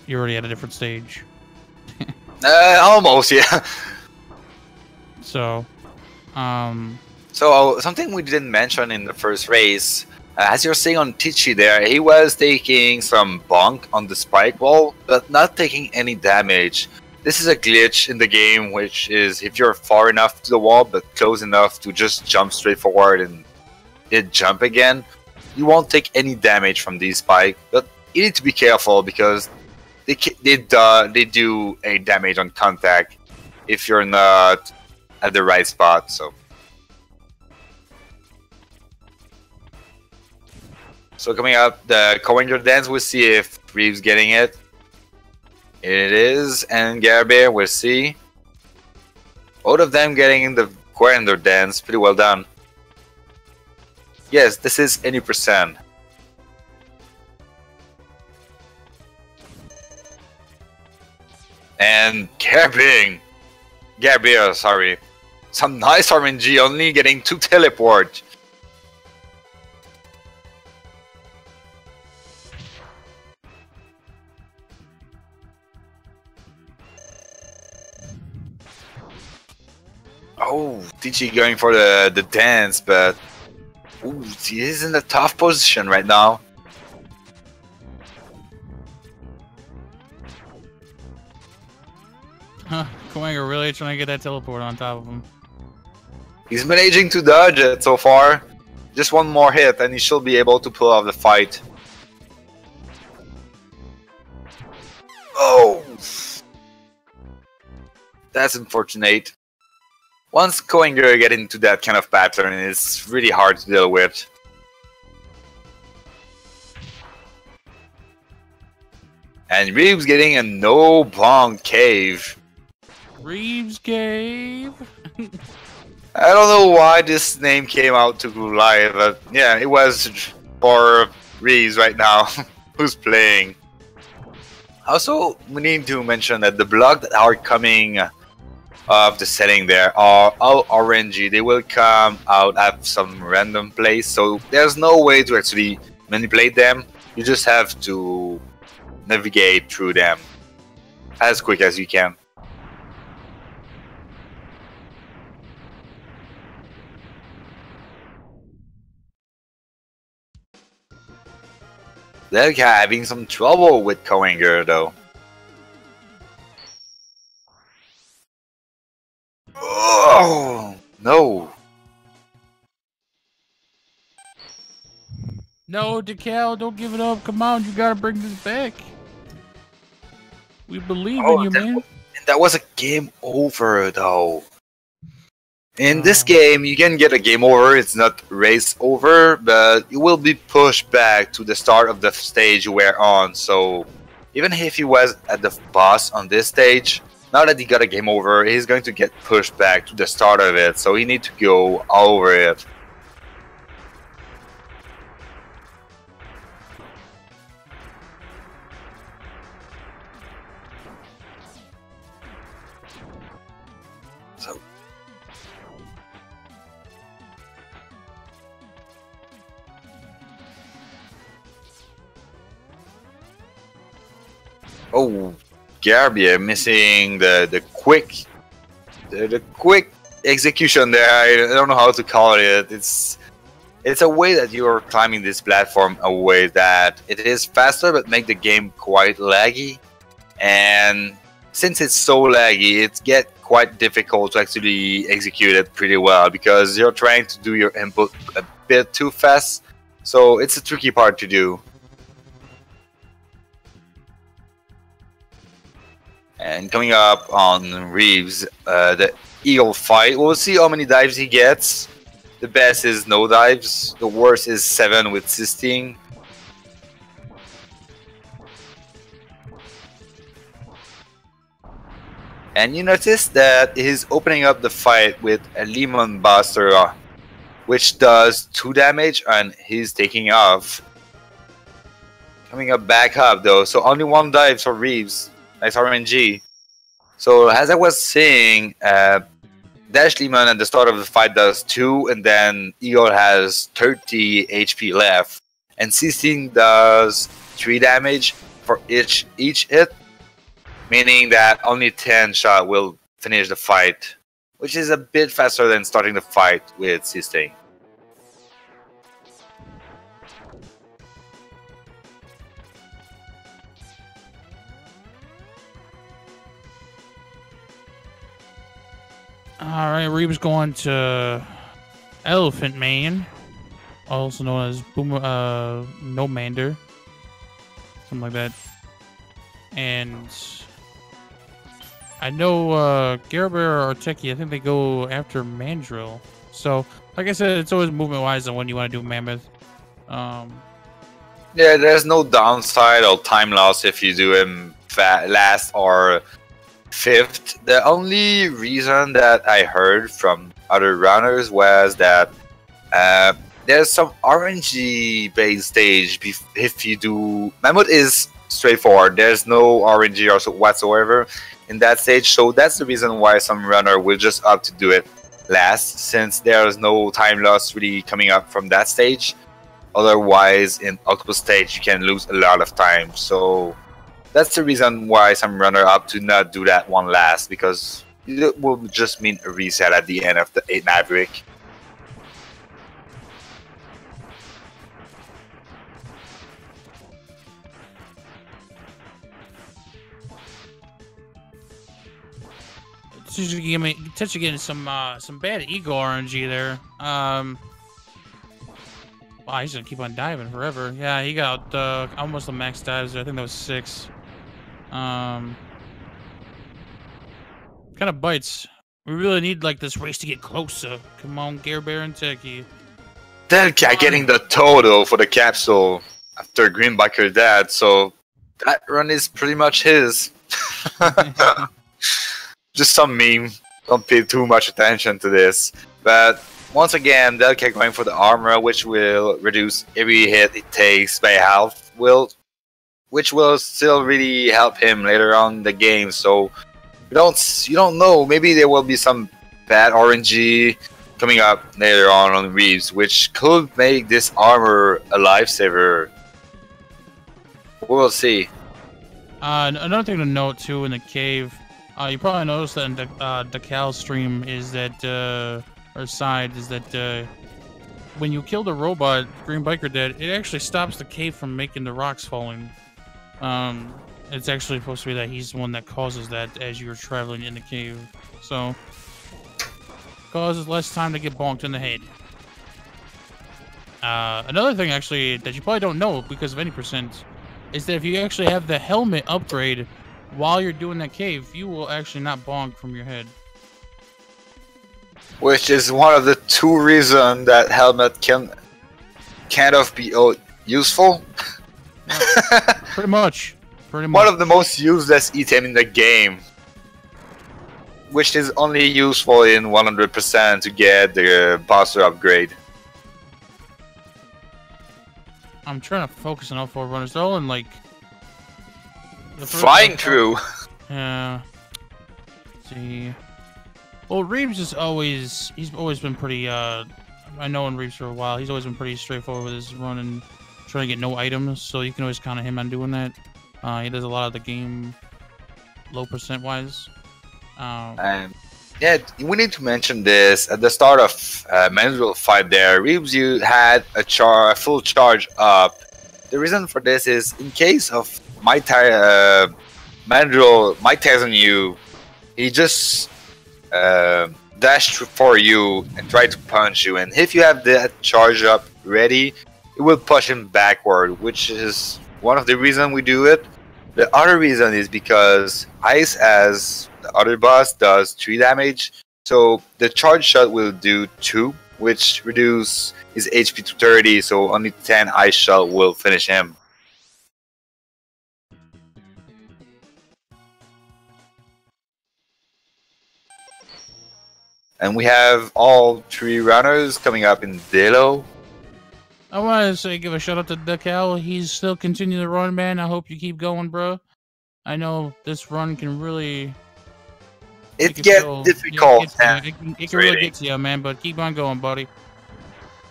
you're already at a different stage. Almost, yeah. So, So something we didn't mention in the first race, as you're seeing on Tchy there, he was taking some bonk on the spike wall, but not taking any damage. This is a glitch in the game, which is if you're far enough to the wall, but close enough to just jump straight forward and hit jump again, you won't take any damage from these spikes. But you need to be careful because they do a damage on contact if you're not at the right spot. So coming up, the Cowinger dance, we'll see if Reabs getting it. It is, and GareBear, we'll see. Both of them getting in the Cowinger dance, pretty well done. Yes, this is any percent. And GareBear, sorry. Some nice RNG, only getting 2 teleport. Oh, Tchy going for the dance, but ooh, he is in a tough position right now. Huh, Koanga really trying to get that teleport on top of him. He's managing to dodge it so far. Just one more hit and he should be able to pull off the fight. Oh! That's unfortunate. Once Koanga gets into that kind of pattern, it's really hard to deal with. And Reabs getting a no-bomb cave. Reabs cave. I don't know why this name came out to live, but yeah, it was for Reabs right now, who's playing. Also, we need to mention that the blocks that are coming of the setting there are all orangey. They will come out at some random place, so there's no way to actually manipulate them. You just have to navigate through them as quick as you can. They're having some trouble with Koanga though. Oh no! No, Decal, don't give it up. Come on, you gotta bring this back. We believe in you, man. That was a game over though. In this game, you can get a game over. It's not race over, but you will be pushed back to the start of the stage you were on. So even if he was at the boss on this stage, now that he got a game over, he's going to get pushed back to the start of it. So he need to go over it. So. Oh, GareBear missing the quick execution there. I don't know how to call it. It's a way that you are climbing this platform, a way that it is faster but make the game quite laggy. And since it's so laggy, it gets quite difficult to actually execute it pretty well because you're trying to do your input a bit too fast. So it's a tricky part to do. And coming up on Reabs, the Eagle fight. We'll see how many dives he gets. The best is no dives. The worst is 7 with Sistine. And you notice that he's opening up the fight with a Lemon Buster, which does 2 damage, and he's taking off. Coming up back up though, so only 1 dive for Reabs. Nice RNG. So as I was saying, Dash Lemon at the start of the fight does 2, and then Eagle has 30 HP left, and Sistine does 3 damage for each hit, meaning that only 10 shot will finish the fight, which is a bit faster than starting the fight with Sistine. Alright, Reabs going to Elephant Man, also known as Nomander, something like that. And I know GareBear or Tchy, I think they go after Mandrill. So, like I said, it's always movement-wise on when you want to do Mammoth. Yeah, there's no downside or time loss if you do him last or 5th. The only reason that I heard from other runners was that there's some RNG based stage if you do Mammoth is straightforward. There's no RNG or whatsoever in that stage, so that's the reason why some runner will just opt to do it last, since there's no time loss really coming up from that stage. Otherwise, in Octopus stage, you can lose a lot of time. So that's the reason why some runner opt to not do that one last, because it will just mean a reset at the end of the 8 Maverick. Tchy getting some bad ego RNG there. Wow, he's gonna keep on diving forever. Yeah, he got almost the max dives. I think that was 6. Kind of bites. We really need like this race to get closer. Come on, GareBear and Tchy. Delca getting the total for the capsule after Greenbiker dead, so that run is pretty much his. Just some meme. Don't pay too much attention to this. But once again, Delca going for the armor, which will reduce every hit it takes by half, which will still really help him later on in the game. So you don't know. Maybe there will be some bad RNG coming up later on Reabs, which could make this armor a lifesaver. We'll see. Another thing to note too in the cave. You probably noticed that in the Cal stream is that, or side, is that when you kill the robot, Green Biker dead, it actually stops the cave from making the rocks falling. It's actually supposed to be that he's the one that causes that as you're traveling in the cave. So, causes less time to get bonked in the head. Another thing actually that you probably don't know because of any percent is that if you actually have the helmet upgrade while you're doing that cave, you will actually not bonk from your head. Which is one of the 2 reasons that helmet can kind of be useful. Yeah, pretty much. One of the most useless item in the game. Which is only useful in 100% to get the Buster upgrade. I'm trying to focus on all 4 runners. They're all in like... Flying through. Yeah. Let's see. Well, Reabs is always... He's always been pretty... I know Reabs for a while. He's always been pretty straightforward with his run and trying to get no items. So you can always count on him on doing that. He does a lot of the game low percent wise. Yeah, we need to mention this. At the start of Mandrill fight there, Reabs you had a full charge up. The reason for this is in case of Mandrill might test on you, he just dashed for you and try to punch you. And if you have that charge up ready, it will push him backward, which is one of the reasons we do it. The other reason is because Ice, as the other boss, does 3 damage, so the charge shot will do 2, which reduce his HP to 30, so only 10 Ice shot will finish him. And we have all 3 runners coming up in Delo. I want to say give a shout out to Decal. He's still continuing the run, man. I hope you keep going, bro. I know this run can really... It gets difficult. It can really get to you, man, but keep on going, buddy.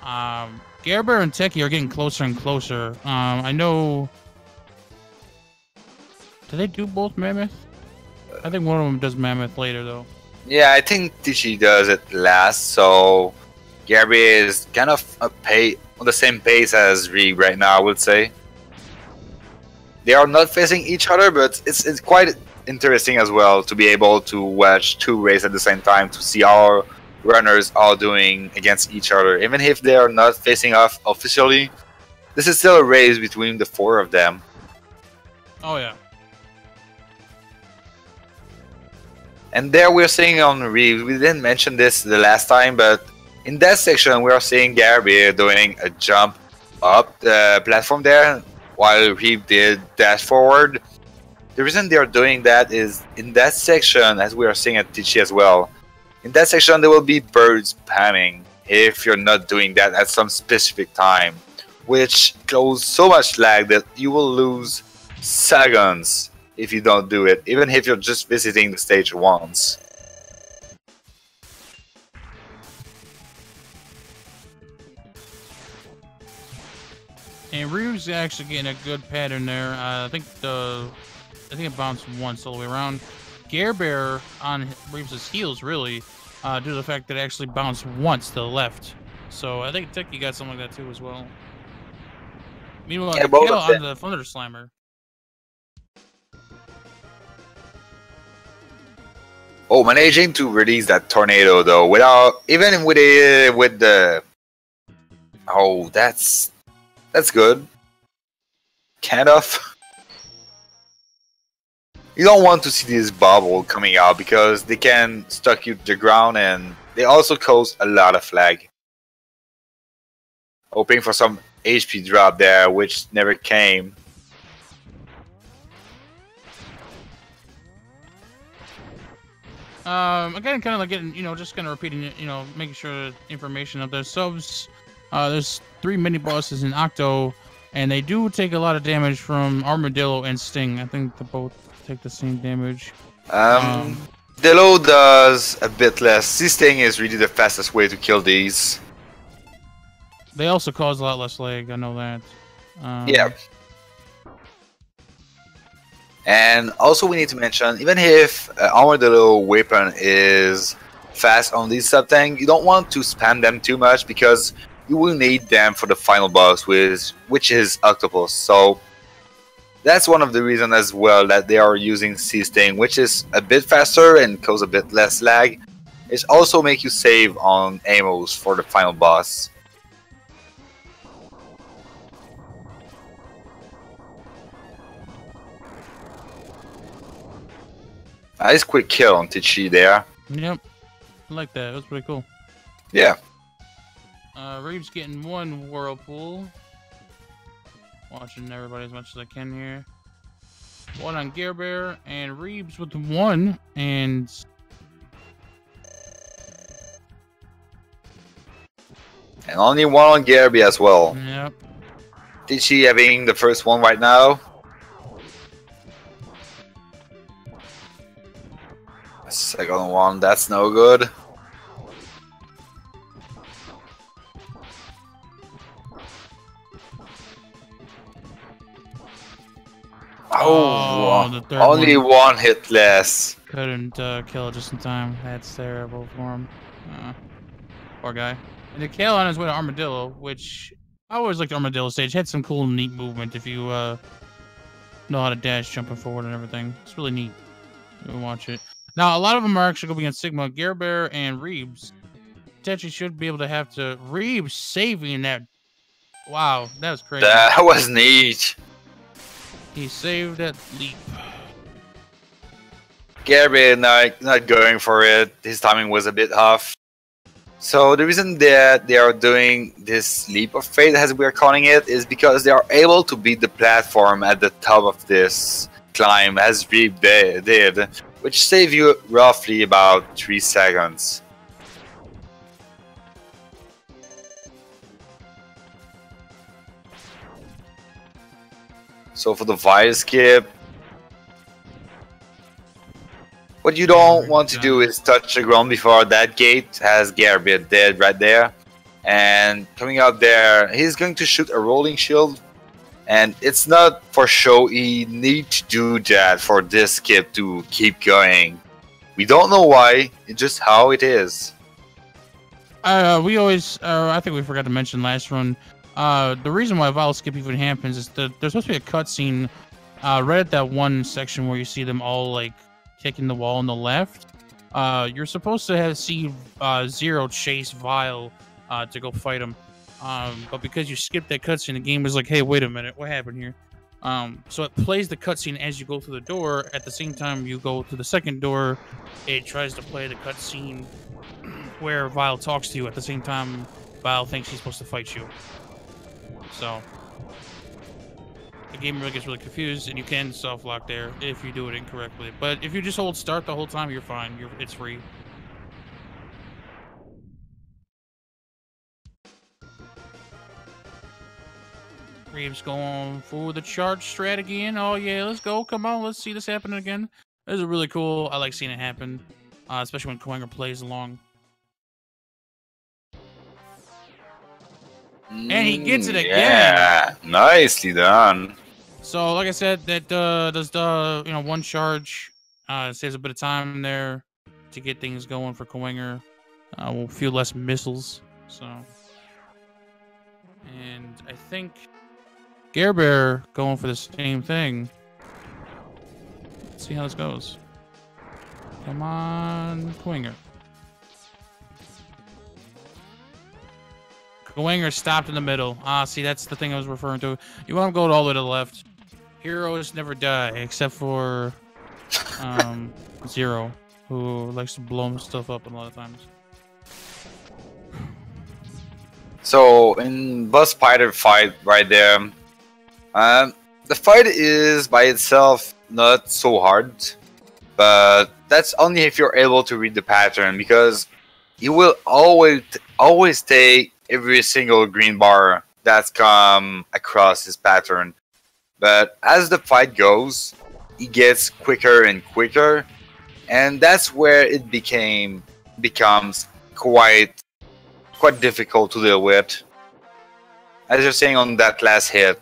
GareBear and Tchy are getting closer and closer. I know... Do they do both Mammoth? I think one of them does Mammoth later, though. Yeah, I think Tchy does it last, so... GareBear is kind of on the same pace as Reab right now, I would say. They are not facing each other, but it's quite interesting as well to be able to watch 2 races at the same time to see how runners are doing against each other. Even if they are not facing off officially, this is still a race between the 4 of them. Oh yeah. And there we're seeing on Reabs, we didn't mention this the last time, but in that section, we are seeing GareBear doing a jump up the platform there, while Reab did dash forward. The reason they are doing that is, in that section, as we are seeing at Tchy as well, in that section there will be birds spamming if you're not doing that at some specific time, which causes so much lag that you will lose seconds if you don't do it, even if you're just visiting the stage once. And Ryu's actually getting a good pattern there. I think it bounced once all the way around. GareBear on Reabs' heels, really, due to the fact that it actually bounced once to the left. So I think Tchy got something like that too as well. Meanwhile, Yeah, the both kill of them. on the Thunder Slammer. Oh, managing to release that tornado though, without even with the. Oh, that's good. Kind of. You don't want to see this bubble coming out because they can stuck you to the ground and they also cause a lot of lag. Hoping for some HP drop there, which never came. Again, kind of like getting, just kind of repeating it, making sure information of their subs. There's 3 mini bosses in Octo, and they do take a lot of damage from Armadillo and Sting. I think they both take the same damage. Delo does a bit less. Sting is really the fastest way to kill these. They also cause a lot less lag, I know that. Yeah. And also we need to mention, even if Armadillo weapon is fast on these sub-tank, you don't want to spam them too much because you will need them for the final boss, which is Octopus. So that's one of the reasons as well that they are using C-Sting, which is a bit faster and cause a bit less lag. It also make you save on ammos for the final boss. Nice quick kill on Tchy there. Yep. I like that. That was pretty cool. Yeah. Reabs getting 1 Whirlpool. Watching everybody as much as I can here. 1 on GareBear, and Reabs with 1, and... And only 1 on GareBear as well. Yep. Tchy having the first one right now. Second one, that's no good. Oh, the third only one. 1 hit less. Couldn't kill it just in time. That's terrible for him. Poor guy. And the kill on his way to Armadillo, which I always liked Armadillo stage. Had some cool, neat movement if you know how to dash, jumping forward and everything. It's really neat. You watch it. Now, a lot of them are actually going to be against Sigma, GareBear, and Reabs. Tchy should be able to have to... Reabs saving that... Wow, that was crazy. That was neat. He saved that leap. GareBear not going for it. His timing was a bit off. So the reason that they are doing this leap of faith, as we are calling it, is because they are able to beat the platform at the top of this climb, as Reab did, which save you roughly about 3 seconds. So for the virus skip, what you don't want to do is touch the ground before that gate, as GareBear did right there. And coming out there, he's going to shoot a rolling shield. And it's not for show, he needs to do that for this skip to keep going. We don't know why, it's just how it is. We always, I think we forgot to mention last run, the reason why Vile Skip even happens is that there's supposed to be a cutscene right at that one section where you see them all like kicking the wall on the left. You're supposed to see Zero chase Vile to go fight him. But because you skipped that cutscene, the game was like, hey, wait a minute, what happened here? So it plays the cutscene as you go through the door. At the same time you go to the second door, it tries to play the cutscene where Vile talks to you. At the same time, Vile thinks he's supposed to fight you. So the game really gets really confused, and you can self-lock there if you do it incorrectly. But if you just hold start the whole time, you're fine. It's free. Reabs going for the charge strat again. Oh yeah, let's go. Come on, let's see this happen again. This is really cool. I like seeing it happen, especially when Quanger plays along. And he gets it again. Yeah, nicely done. So, like I said, that does the one charge It saves a bit of time there to get things going for Kawinger. We'll a few less missiles. So, and I think GareBear going for the same thing. Let's see how this goes. Come on, Kawinger. Kawinger stopped in the middle. See, that's the thing I was referring to. You want to go all the way to the left. Heroes never die, except for Zero, who likes to blow stuff up a lot of times. So, in Buzz Spider fight right there, the fight is by itself not so hard, but that's only if you're able to read the pattern, because you will always take every single green bar that's come across his pattern. But as the fight goes, it gets quicker and quicker, and that's where it becomes quite difficult to deal with. As you're saying on that last hit,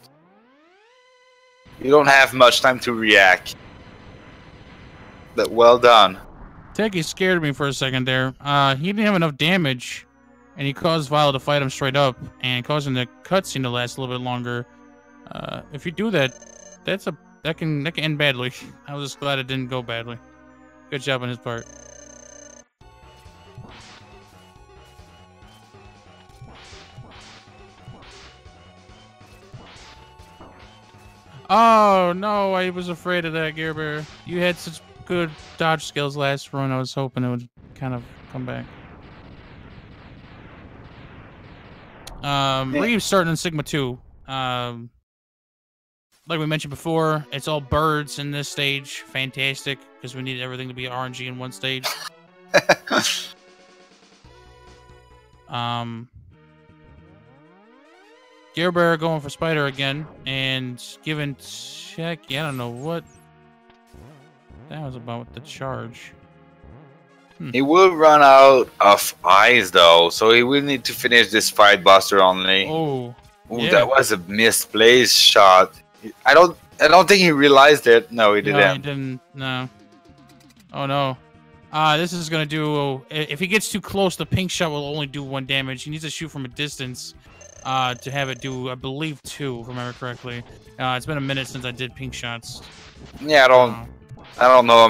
you don't have much time to react. But well done. Tchy scared me for a second there. He didn't have enough damage, and he caused Violet to fight him straight up, and causing the cutscene to last a little bit longer. If you do that, that can end badly. I was just glad it didn't go badly. Good job on his part. Oh no, I was afraid of that, GareBear. You had such good dodge skills last run. I was hoping it would kind of come back. Reabs starting in Sigma 2. Like we mentioned before, it's all birds in this stage. Fantastic, because we need everything to be RNG in one stage. GareBear going for Spider again, and giving Tchy, I don't know what that was about the charge. He will run out of eyes though, so he will need to finish this fight Buster only. Oh, yeah. That was a misplaced shot. I don't think he realized it. No, he didn't. No, he didn't. No. Oh no. This is gonna do. If he gets too close, the pink shot will only do 1 damage. He needs to shoot from a distance to have it do, I believe, 2, if I remember correctly. It's been a minute since I did pink shots. Yeah, I don't know how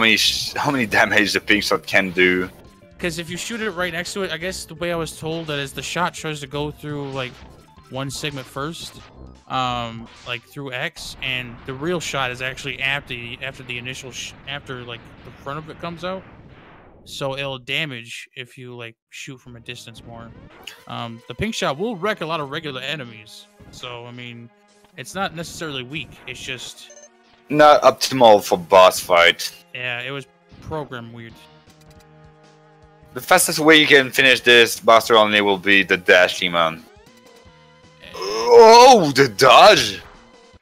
many damage the pink shot can do. Because if you shoot it right next to it, I guess the way I was told that is the shot tries to go through like one segment first, like through X, and the real shot is actually after the initial after like the front of it comes out. So it'll damage if you like shoot from a distance more. The pink shot will wreck a lot of regular enemies. So I mean, it's not necessarily weak. It's just not optimal for boss fight. Yeah, it was programmed weird. The fastest way you can finish this Buster only will be the dash demon. Oh, the dodge!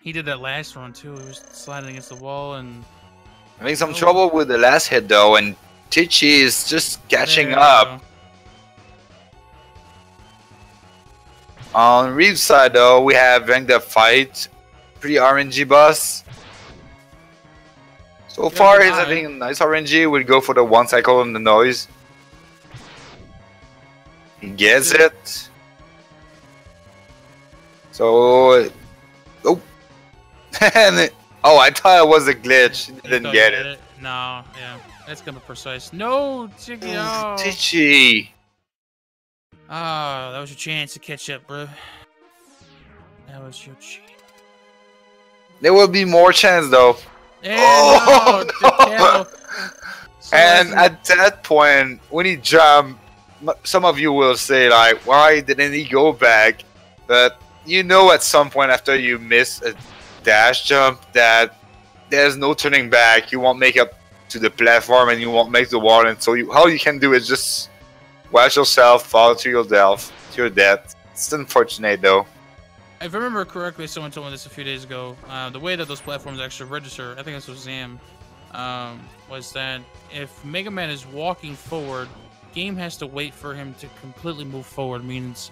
He did that last one too. He was sliding against the wall and having some trouble with the last hit though, and Tchy is just catching up. On Reabs' side though, we have ranked the fight. Pretty RNG boss. So far he's having a nice RNG. We'll go for the 1 cycle on the noise. He gets it. So, oh, oh! I thought it was a glitch. He didn't get it. No, yeah, that's gonna be precise. No, Tchy. Oh. Tchy. Oh, that was your chance to catch up, bro. That was your chance. There will be more chance though. Yeah, oh, no. And at that point, when he jumped, some of you will say like, "Why didn't he go back?" But you know, at some point after you miss a dash jump, that there's no turning back. You won't make up to the platform, and you won't make the wall. And so, all you can do is just watch yourself fall to your death. It's unfortunate, though. If I remember correctly, someone told me this a few days ago. The way that those platforms actually register, I think this was Zam, was that if Mega Man is walking forward, game has to wait for him to completely move forward.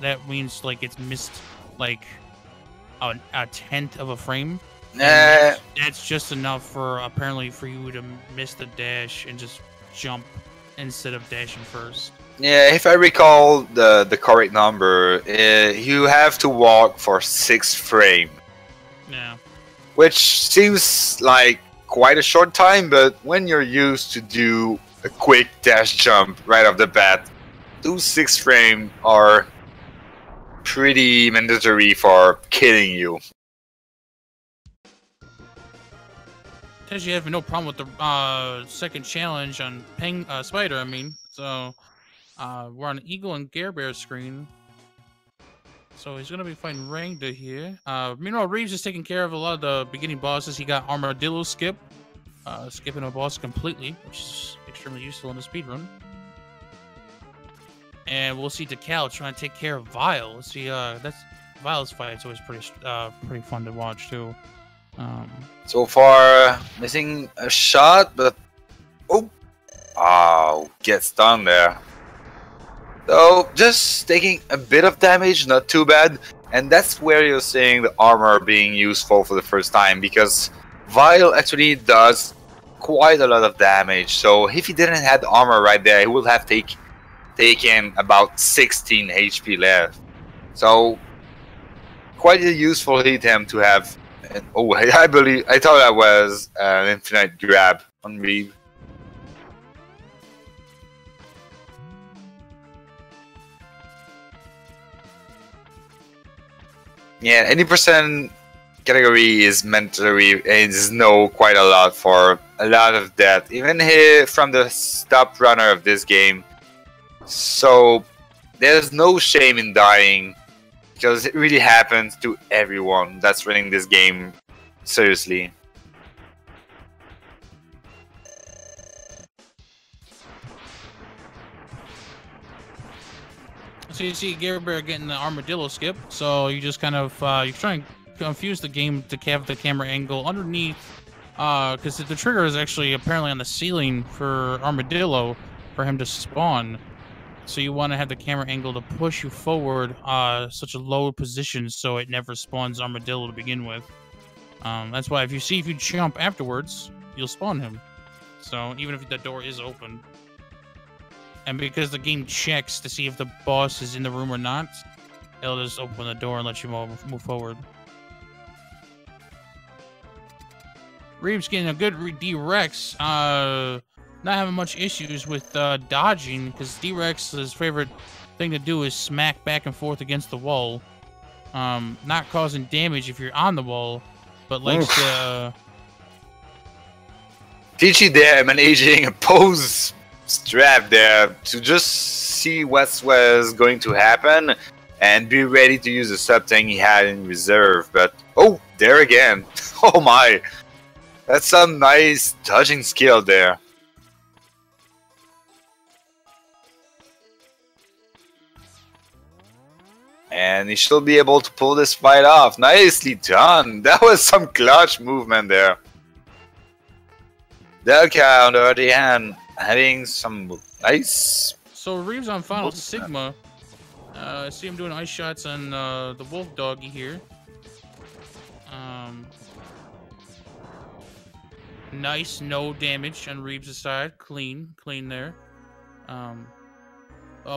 That means like it's missed like a 1/10 of a frame. That's just enough for apparently for you to miss the dash and just jump instead of dashing first. Yeah, if I recall the correct number, you have to walk for 6 frames. Yeah. Which seems like quite a short time, but when you're used to do a quick dash jump right off the bat, those 6 frames are pretty mandatory for killing you. Tchy have no problem with the second challenge on Spider. I mean, so we're on Eagle and GareBear screen. So he's gonna be fighting Rangda here. Meanwhile, Reabs is taking care of a lot of the beginning bosses. He got Armadillo skip, skipping a boss completely, which is extremely useful in the speedrun. And we'll see Tchy trying to take care of Vile. Let's see, that's Vile's fight. It's always pretty fun to watch too. So far, missing a shot, but gets done there. So just taking a bit of damage, not too bad, and that's where you're seeing the armor being useful for the first time, because Vile actually does quite a lot of damage. So if he didn't have the armor right there, he would have taken about 16 HP left. So quite a useful item to have. And, I thought that was an infinite grab on Reab. Yeah, any percent category is mandatory and is quite a lot for a lot of death, even here from the top runner of this game. So there's no shame in dying, because it really happens to everyone that's running this game seriously. So you see GareBear getting the Armadillo skip. So you just kind of you try and confuse the game to have the camera angle underneath, because the trigger is actually apparently on the ceiling for Armadillo for him to spawn. So you want to have the camera angle to push you forward such a low position so it never spawns Armadillo to begin with. That's why if you jump afterwards, you'll spawn him. So even if the door is open. And because the game checks to see if the boss is in the room or not, it'll just open the door and let you move forward. Reabs getting a good D-Rex. Not having much issues with dodging, because D-Rex's favorite thing to do is smack back and forth against the wall. Not causing damage if you're on the wall, but likes to... Tchy there managing a pose strap there to just see what was going to happen and be ready to use the sub tank he had in reserve. But there again. Oh my, that's some nice dodging skill there. And he should be able to pull this fight off. Nicely done. That was some clutch movement there. Delca on the other hand, having some nice... So Reabs on Final Sigma. I see him doing ice shots on the wolf doggy here. Nice, no damage on Reabs' side. Clean there.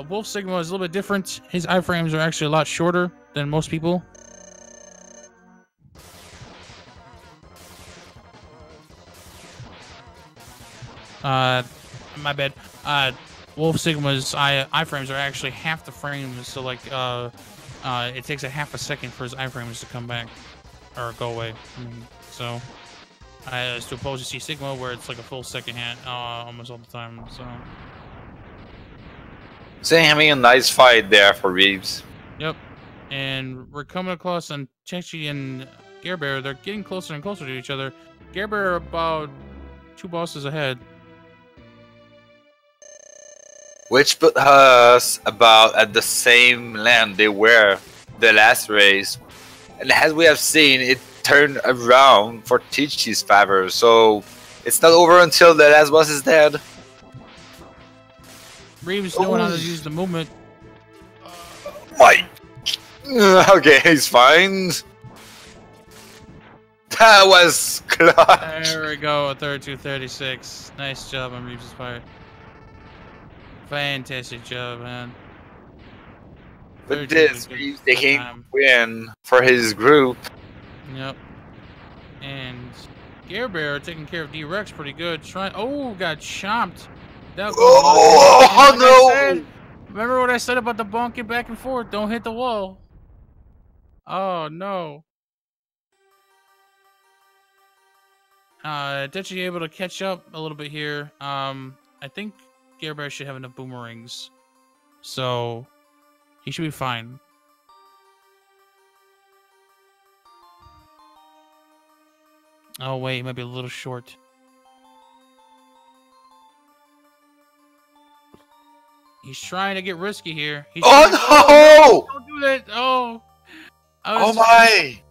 Wolf Sigma is a little bit different. His iframes are actually a lot shorter than most people. My bad. Wolf Sigma's iframes are actually half the frames, so like it takes a half a second for his iframes to come back or go away. So as opposed to see Sigma, where it's like a full second hand almost all the time. So having a nice fight there for Reabs. Yep, and we're coming across on Tchy and GareBear. They're getting closer and closer to each other. GareBear about 2 bosses ahead. Which put us about at the same land they were the last race. And as we have seen, it turned around for Tchy's favor. So it's not over until the last boss is dead. Reabs knowing how to use the movement. Okay, he's fine. That was clutch. There we go, a 32-36. Nice job on Reabs' part. Fantastic job, man. But this Reabs taking win for his group. Yep. And GareBear taking care of D-Rex pretty good. Oh, got chomped. Oh no! Remember what I said about the bonking back and forth? Don't hit the wall. Oh no. Tchy able to catch up a little bit here. I think GareBear should have enough boomerangs, so he should be fine. Oh wait, he might be a little short. He's trying to get risky here. Oh no! Don't do that! Oh. Oh my!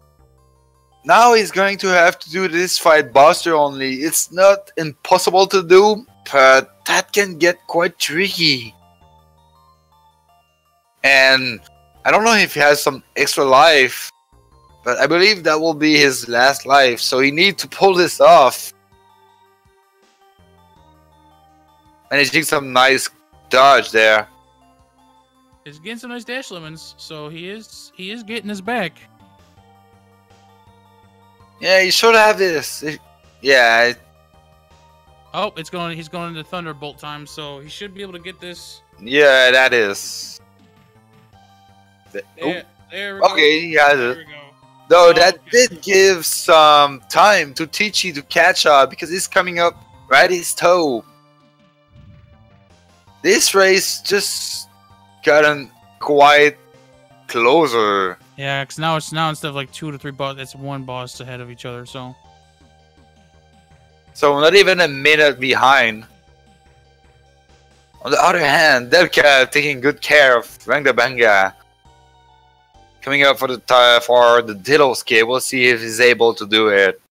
Now he's going to have to do this fight Buster only. It's not impossible to do, but that can get quite tricky. And I don't know if he has some extra life, but I believe that will be his last life, so he needs to pull this off. Managing some nice dodge there. He's getting some nice dash lemons, so he is getting his back. Yeah, you should have this. Yeah. Oh, he's going into Thunderbolt time, so he should be able to get this. Yeah, that is. There we go. Okay, he has There it. we go. Though Oh, that okay. did give some time to Tchy to catch up because he's coming up right his toe. This race just gotten quite closer. Yeah, because now instead of like 2 to 3 boss, it's 1 boss ahead of each other. So not even a minute behind. On the other hand, Delca taking good care of Rangdabanga. Coming up for the Ditto skip. We'll see if he's able to do it.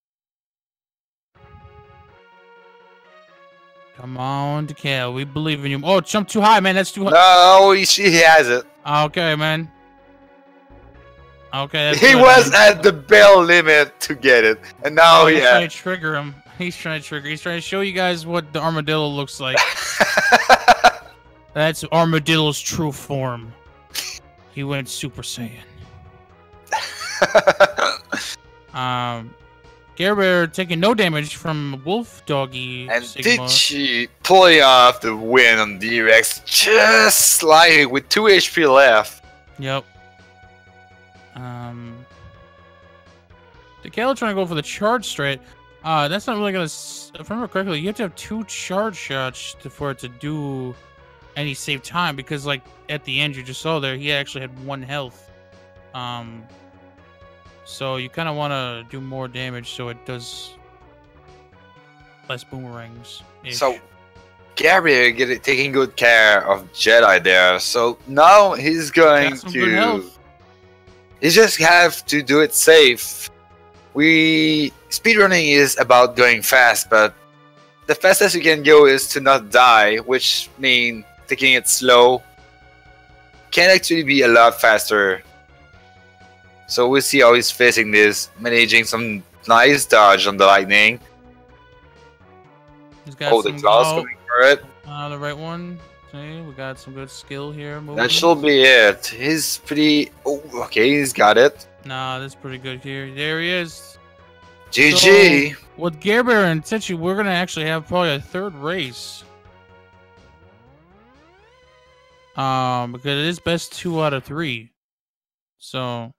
come on, Tchy, we believe in you. Oh, jump too high, man. That's too high. No, he has it. Okay, man. Okay, that's He good, was man. at the bell limit to get it, and now He's trying to trigger him. He's trying to trigger. He's trying to show you guys what the armadillo looks like. That's Armadillo's true form. He went Super Saiyan. GareBear taking no damage from Wolf Doggy And Sigma. Tchy pulling off the win on D-Rex just slightly with 2 HP left. Yep. Tchy trying to go for the charge straight. That's not really gonna. If I remember correctly, you have to have 2 charge shots for it to do any save time, because like at the end you just saw there, he actually had 1 health. So you kind of want to do more damage so it does less boomerangs. So GareBear taking good care of Jedi there. So now he's going to. He just have to do it safe. Speedrunning is about going fast, but the fastest you can go is to not die, which means taking it slow can actually be a lot faster. So we'll see how he's facing this, managing some nice dodge on the lightning. He's got the claws coming for it. The right one. See, we got some good skill here. That should be it. He's pretty. Oh, okay, he's got it. Nah, that's pretty good here. There he is. GG. So, with GareBear and Tchy, we're gonna actually have probably a 3rd race. Because it is best 2 out of 3. So,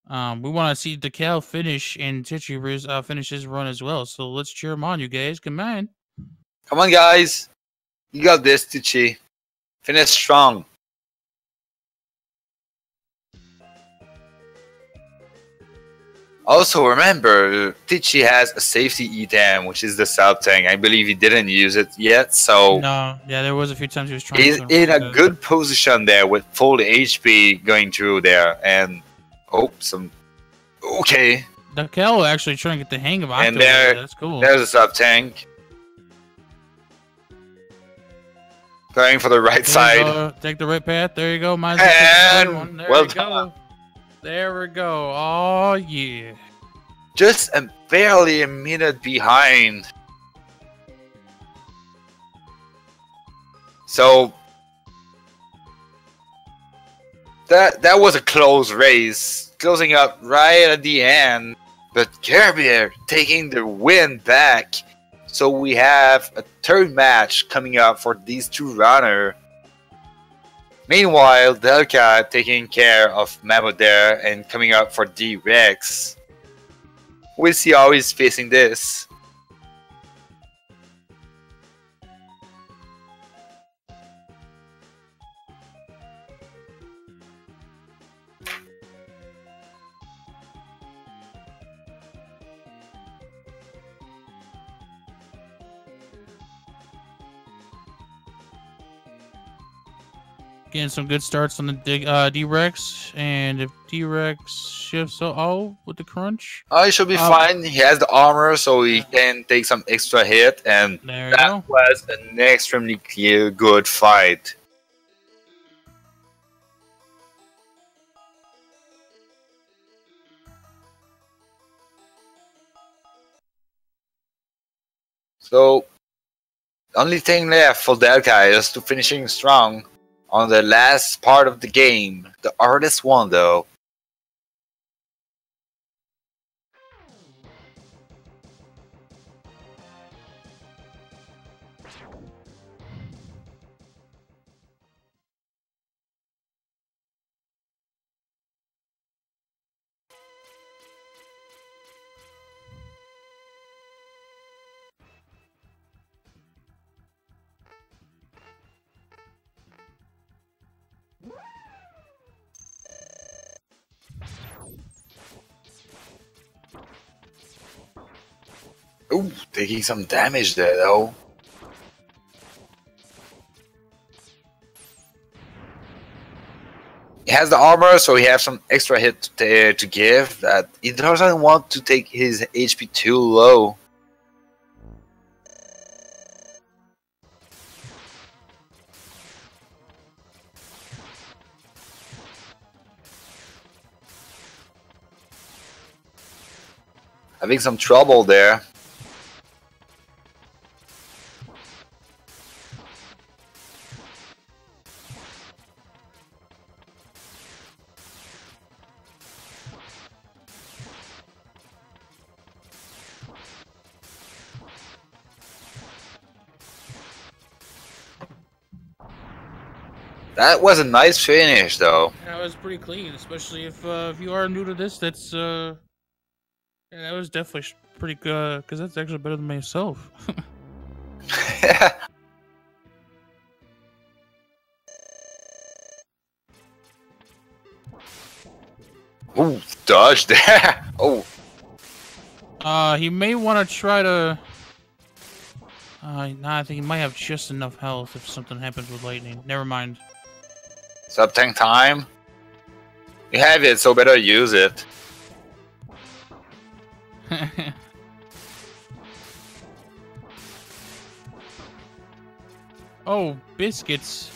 we want to see Tchy finish and Tchy finish his run as well. So let's cheer him on, you guys. Come on. Come on, guys. You got this, Tchy. Finish strong. Also, remember, Tchy has a safety item, which is the sub tank. I believe he didn't use it yet, so No, yeah, there was a few times he was trying. he's in a good position there with full HP going through there, and okay. Tchy actually trying to get the hang of Octo. And there, that's cool. There's a sub tank. Going for the right side. Take the right path. There you go. And there well we go. There we go. Oh yeah. just barely a minute behind. So that was a close race, closing up right at the end. But GareBear taking the win back. So we have a third match coming up for these two runners. Meanwhile, Delca taking care of Mammoth there and coming up for D-Rex. We'll see how he's facing this. Getting some good starts on the D-Rex, and if D-Rex shifts with the crunch, He should be fine. He has the armor, so he can take some extra hit, and that was an extremely good fight. So, the only thing left for Delca is to finishing strong on the last part of the game, the hardest one though. Ooh, taking some damage there though. He has the armor, so he has some extra hit to give. That he doesn't want to take his HP too low. Having some trouble there. That was a nice finish, though. That was pretty clean, especially if you are new to this. That's yeah, that was definitely pretty good, because that's actually better than myself. Ooh, dodge there. Oh. He may want to try to. Nah, I think he might have just enough health if something happens with lightning. Never mind. Sub-tank time. You have it, so better use it. Oh, biscuits.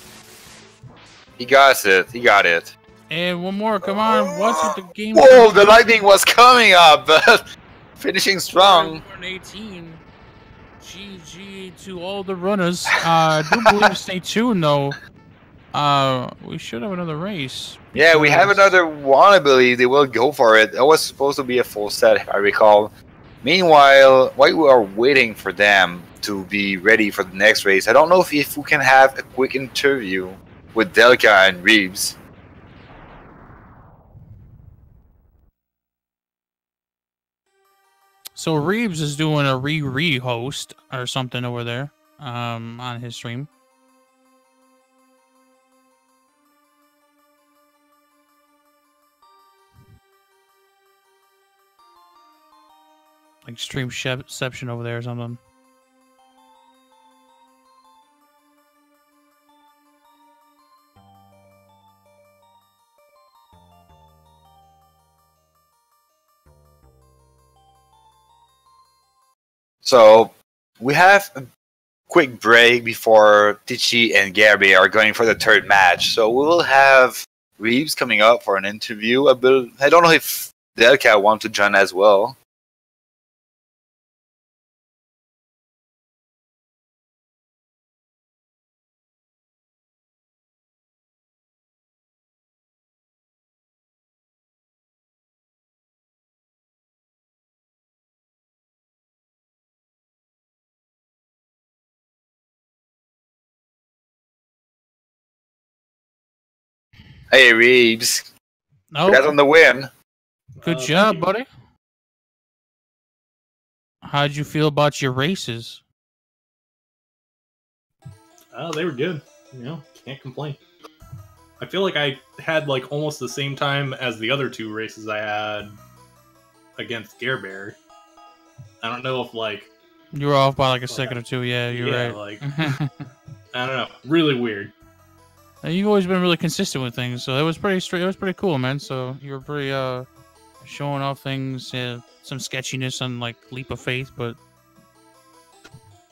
He got it. He got it. And one more. Come on. What's with the game? Whoa, the lightning was coming up, but finishing strong. 18. GG to all the runners. I do believe stay tuned though. We should have another race. Yeah, we have another one, I believe. They will go for it. That was supposed to be a full set, if I recall. Meanwhile, while we are waiting for them to be ready for the next race, I don't know if we can have a quick interview with Delca and Reabs. So Reabs is doing a re-host or something over there on his stream. Like streamception over there or something. So we have a quick break before Tchy and GareBear are going for the third match. So we will have Reabs coming up for an interview. I don't know if Delca wants to join as well. Hey, Reabs. Oh, Congrats on the win. good job, buddy. How'd you feel about your races? They were good. You know, can't complain. I feel like I had like almost the same time as the other 2 races I had against GareBear. I don't know if like You were off by like a second or 2. Yeah, you're right. Like I don't know, really weird. You've always been really consistent with things, so it was pretty straight. It was pretty cool, man. So you were pretty showing off things, some sketchiness on like Leap of Faith, but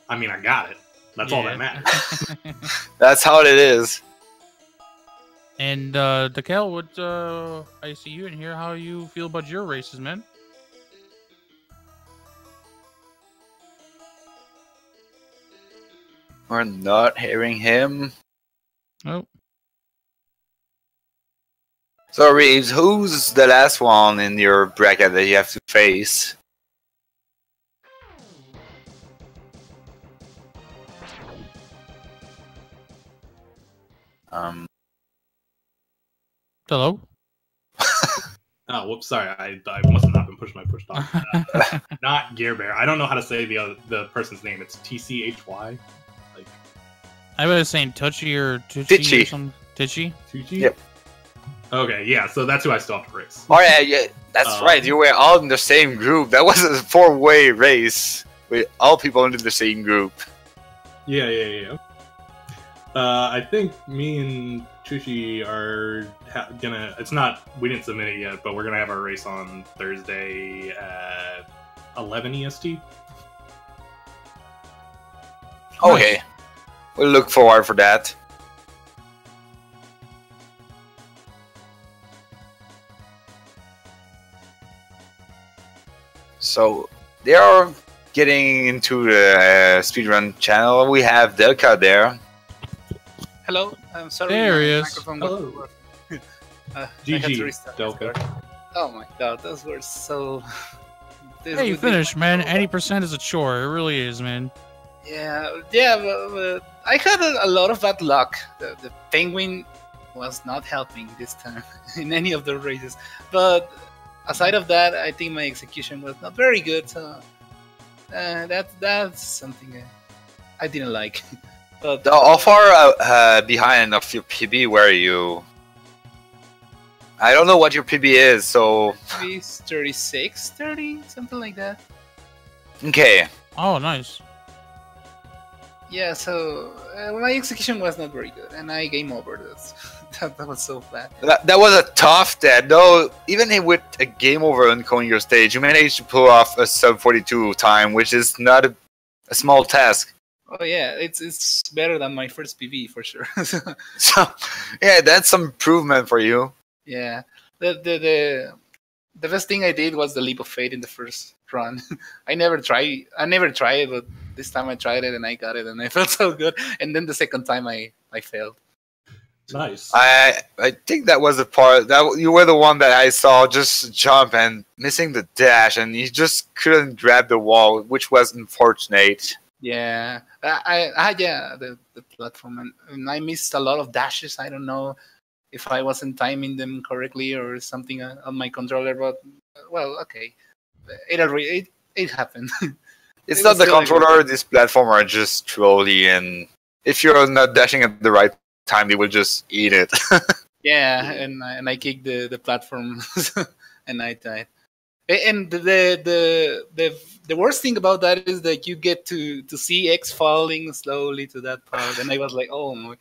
I mean, I got it. That's all that matters. That's how it is. And Decal, what I see you in here. How you feel about your races, man? We're not hearing him. Oh. So, Reeves, who's the last one in your bracket that you have to face? Hello? Oh, whoops, sorry. I must have not been pushing my push talk. Not GareBear. I don't know how to say the person's name. It's Tchy. Like, I was saying Tchy or Tchy or something. Tchy? Tchy? Yep. Okay, yeah, so that's who I still have to race. Oh, yeah, that's right. You were all in the same group. That was a 4-way race with all people in the same group. Yeah. I think me and Tchy are gonna. It's not. We didn't submit it yet, but we're gonna have our race on Thursday at 11 EST. Okay, we'll look forward for that. So they are getting into the speedrun channel. We have Delca there. Hello, I'm sorry. There he is. Hello. GG, Delca. Oh my god, those were so... Hey, you finished, man. 80% is a chore. It really is, man. Yeah, but I had a lot of bad luck. The penguin was not helping this time in any of the races. But aside of that, I think my execution was not very good. So that's something I didn't like. But How far behind of your PB were you? I don't know what your PB is, so... maybe 36, 30, something like that. Okay. Oh, nice. Yeah, so my execution was not very good, and I game over this. that was so bad. That was a tough dead, though. Even with a game over on going your stage, you managed to pull off a sub 42 time, which is not a small task. Oh yeah, it's better than my first PV for sure. So, yeah, that's some improvement for you. Yeah, the best thing I did was the leap of faith in the first run. I never tried it, but this time I tried it and I got it, and I felt so good. And then the second time I failed. Nice. I think that was the part that you were the one that I saw just jump and missing the dash, and you just couldn't grab the wall, which was unfortunate. Yeah, the platform, and I missed a lot of dashes. I don't know if I wasn't timing them correctly or something on my controller, but well, okay, it happened. It's not the controller. This platform are just trolly, and if you're not dashing at the right time, they will just eat it. Yeah, and I kicked the platform, and I died. And the worst thing about that is that you get to see X falling slowly to that part, and I was like, oh,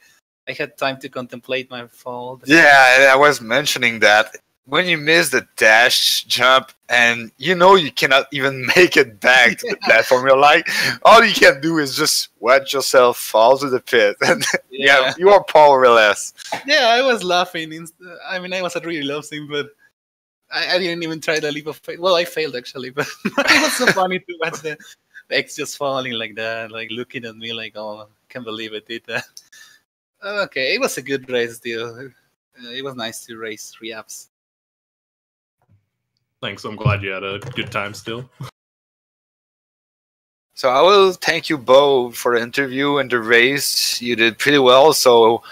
I had time to contemplate my fall. Yeah, I was mentioning that when you miss the dash jump and you know you cannot even make it back to the platform, you're like, all you can do is just watch yourself fall to the pit, and yeah, you are powerless. Yeah, I was laughing. I mean, I was really laughing, but I didn't even try the leap of faith. Well, I failed actually, but it was so funny to watch the X just falling like that, like looking at me like, oh, I can't believe I did that. Okay, it was a good race still. It was nice to race Reabs. Thanks, I'm glad you had a good time still. So I will thank you both for the interview and the race. You did pretty well, so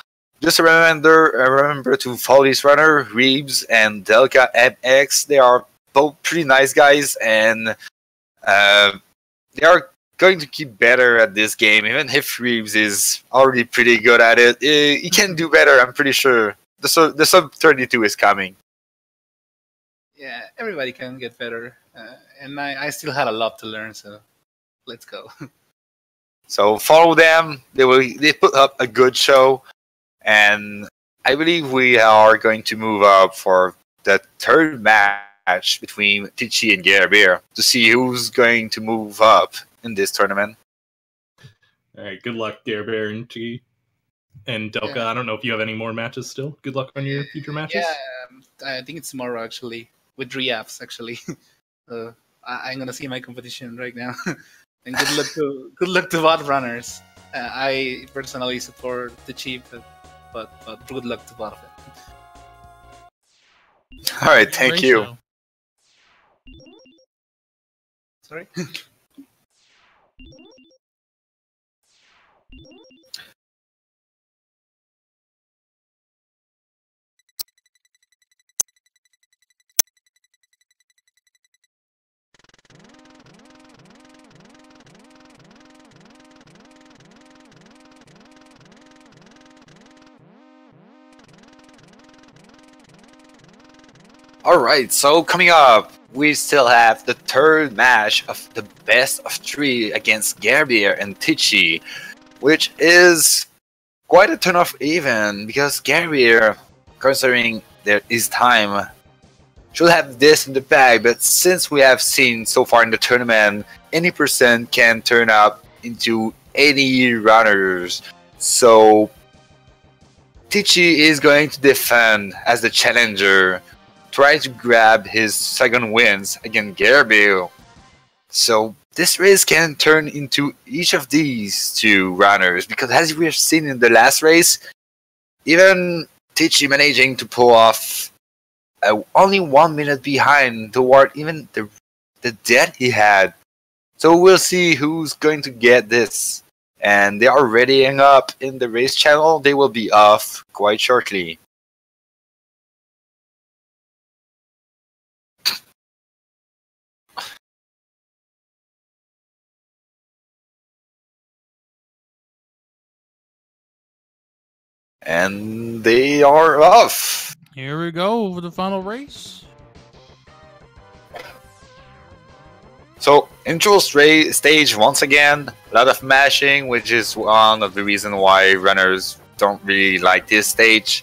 just remember to follow this runner, Reabs and delcaMX. They are both pretty nice guys, and they are going to keep better at this game. Even if Reabs is already pretty good at it, he can do better. I'm pretty sure. The sub 32 is coming. Yeah, everybody can get better, and I still had a lot to learn. So let's go. So follow them. They put up a good show, and I believe we are going to move up for the third match between Tchy and GareBear to see who's going to move up in this tournament. All right, good luck, GareBear and Tchy. And Delca, Yeah. I don't know if you have any more matches still. Good luck on your future matches. Yeah, I think it's tomorrow actually with Reabs actually. I'm gonna see my competition right now. And good luck to bot runners. I personally support the Tchy, but good luck to both of them. All right, thank you. Ratio. Sorry. Alright, so coming up, we still have the third match of the best of 3 against GareBear and Tchy, which is quite a turn off even, because GareBear, considering his time, should have this in the bag, but since we have seen so far in the tournament, any percent can turn up into any runners. So Tchy is going to defend as the challenger, try to grab his second wins against GareBear. So this race can turn into each of these two runners, because as we have seen in the last race, even Tchy managing to pull off only 1 minute behind toward even the death he had. So we'll see who's going to get this. And they are readying up in the race channel. They will be off quite shortly. And they are off. Here we go for the final race. So, intro stage once again, a lot of mashing, which is one of the reasons why runners don't really like this stage.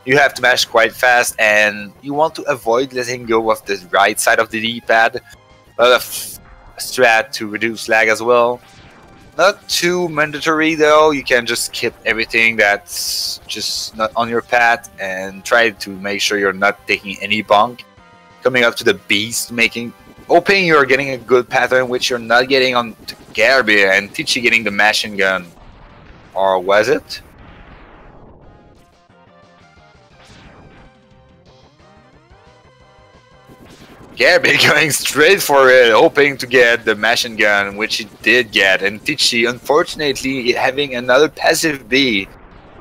You have to mash quite fast, and you want to avoid letting go of the right side of the D-pad. A lot of strat to reduce lag as well. Not too mandatory though, you can just skip everything that's just not on your path and try to make sure you're not taking any bonk. Coming up to the beast, hoping you're getting a good pattern which you're not getting on GareBear and Tchy getting the machine gun. Or was it? GareBear going straight for it, hoping to get the machine gun, which he did get, and Tchy unfortunately having another passive B.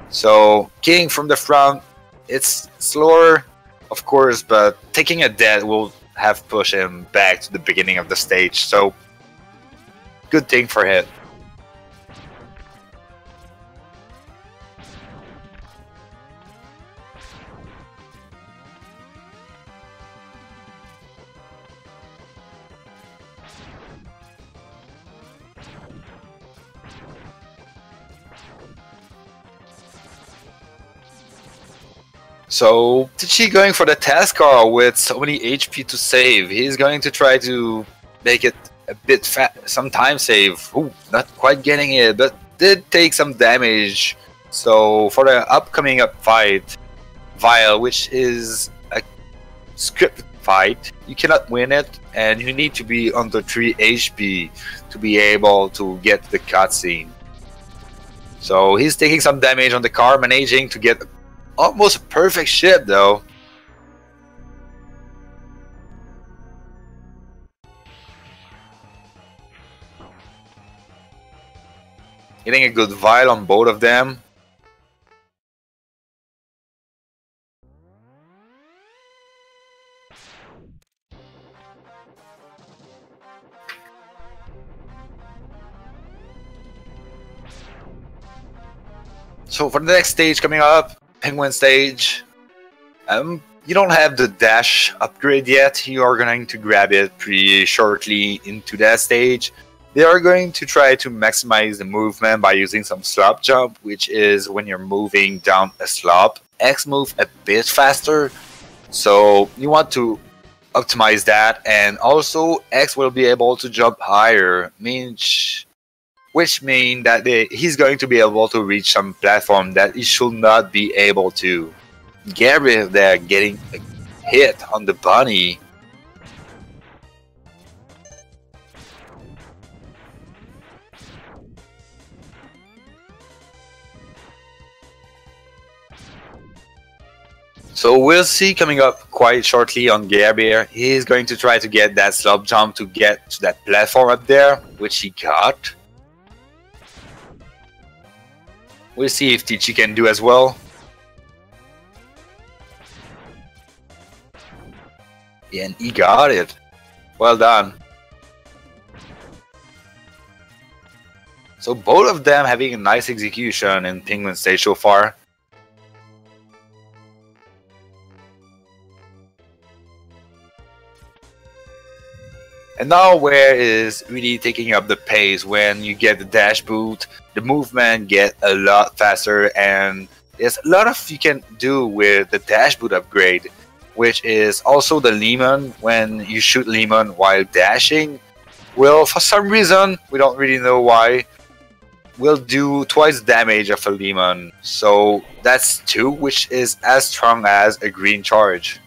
So King from the front, it's slower, of course, but taking a death will have pushed him back to the beginning of the stage. So good thing for him. So Tchy going for the task car with so many HP to save. He's going to try to make it a bit some time save. Ooh, not quite getting it, but did take some damage. So for the upcoming fight, Vile, which is a scripted fight, you cannot win it, and you need to be under 3 HP to be able to get the cutscene. So he's taking some damage on the car, managing to get almost a perfect ship though. Getting a good Vile on both of them. So for the next stage coming up, Penguin stage, you don't have the dash upgrade yet. You are going to grab it pretty shortly into that stage. They are going to try to maximize the movement by using some slope jump, which is when you're moving down a slope. X move a bit faster, so you want to optimize that, and also X will be able to jump higher, which means that he's going to be able to reach some platform that he should not be able to. GareBear there getting a hit on the bunny. So we'll see coming up quite shortly on GareBear. He's going to try to get that slope jump to get to that platform up there, which he got. We'll see if Tchy can do as well. And he got it. Well done. So both of them having a nice execution in Penguin stage so far. And now where is really taking up the pace when you get the dash boot, the movement get a lot faster, and there's a lot of you can do with the dash boot upgrade, which is also the lemon. When you shoot lemon while dashing, will for some reason, we don't really know why, will do twice the damage of a lemon. So that's 2, which is as strong as a green charge.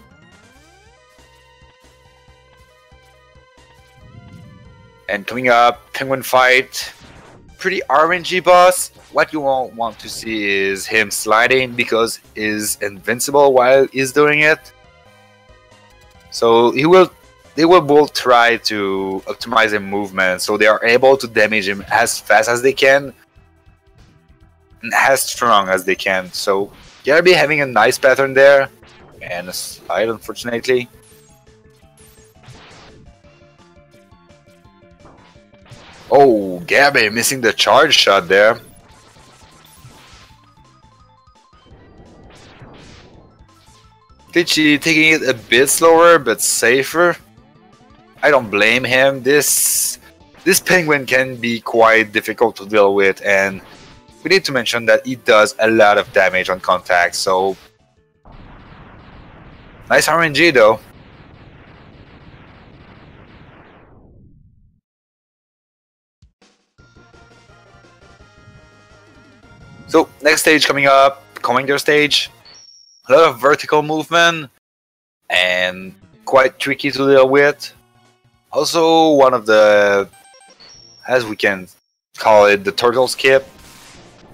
And coming up, Penguin fight, pretty RNG boss. What you won't want to see is him sliding because he's invincible while he's doing it. So they will both try to optimize his movement so they are able to damage him as fast as they can and as strong as they can. So GareBear having a nice pattern there and a slide, unfortunately. Oh, GareBear missing the charge shot there. Tchy taking it a bit slower but safer. I don't blame him. This penguin can be quite difficult to deal with, and we need to mention that he does a lot of damage on contact, so nice RNG though. So next stage coming up, Commander stage. A lot of vertical movement and quite tricky to deal with. Also one of the, as we can call it, the turtle skip.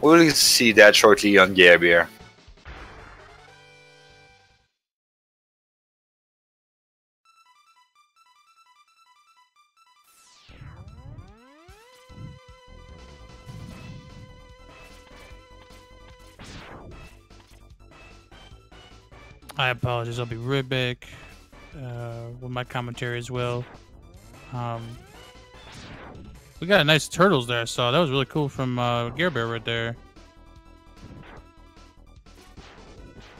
We'll see that shortly on GareBear. I apologize. I'll be right back with my commentary as well. We got a nice turtles there, so that was really cool from GareBear right there.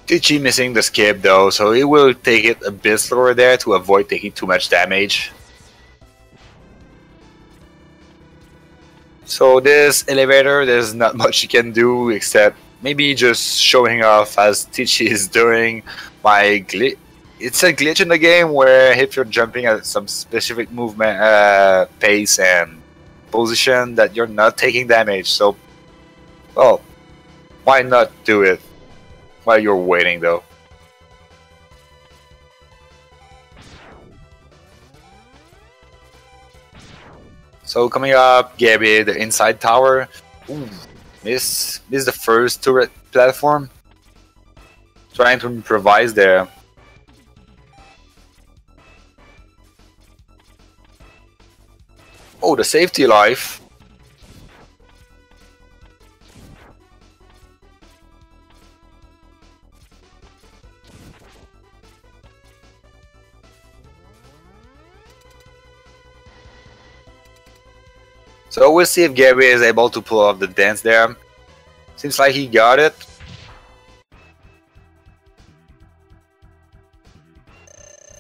Tchy missing the skip though, so he will take it a bit slower there to avoid taking too much damage. So this elevator, there's not much you can do except maybe just showing off as Tchy is doing by glitch. It's a glitch in the game where if you're jumping at some specific movement pace and position that you're not taking damage. So, well, why not do it while you're waiting though? So coming up, GareBear, the inside tower. Ooh. Miss the first turret platform. Trying to improvise there. Oh, the safety life. So we'll see if GareBear is able to pull off the dance there. Seems like he got it.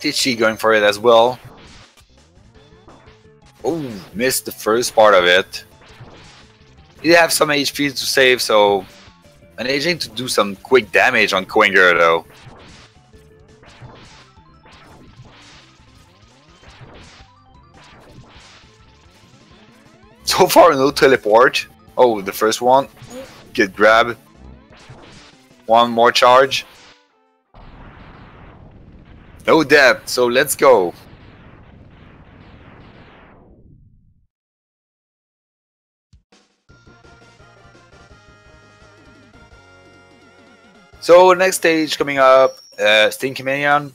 Tchy going for it as well. Oh, missed the first part of it. He did have some HP to save, so managing to do some quick damage on Quinger though. So far, no teleport. Oh, the first one. Get grab. One more charge. No depth, so let's go. So next stage coming up, Stinky Minion.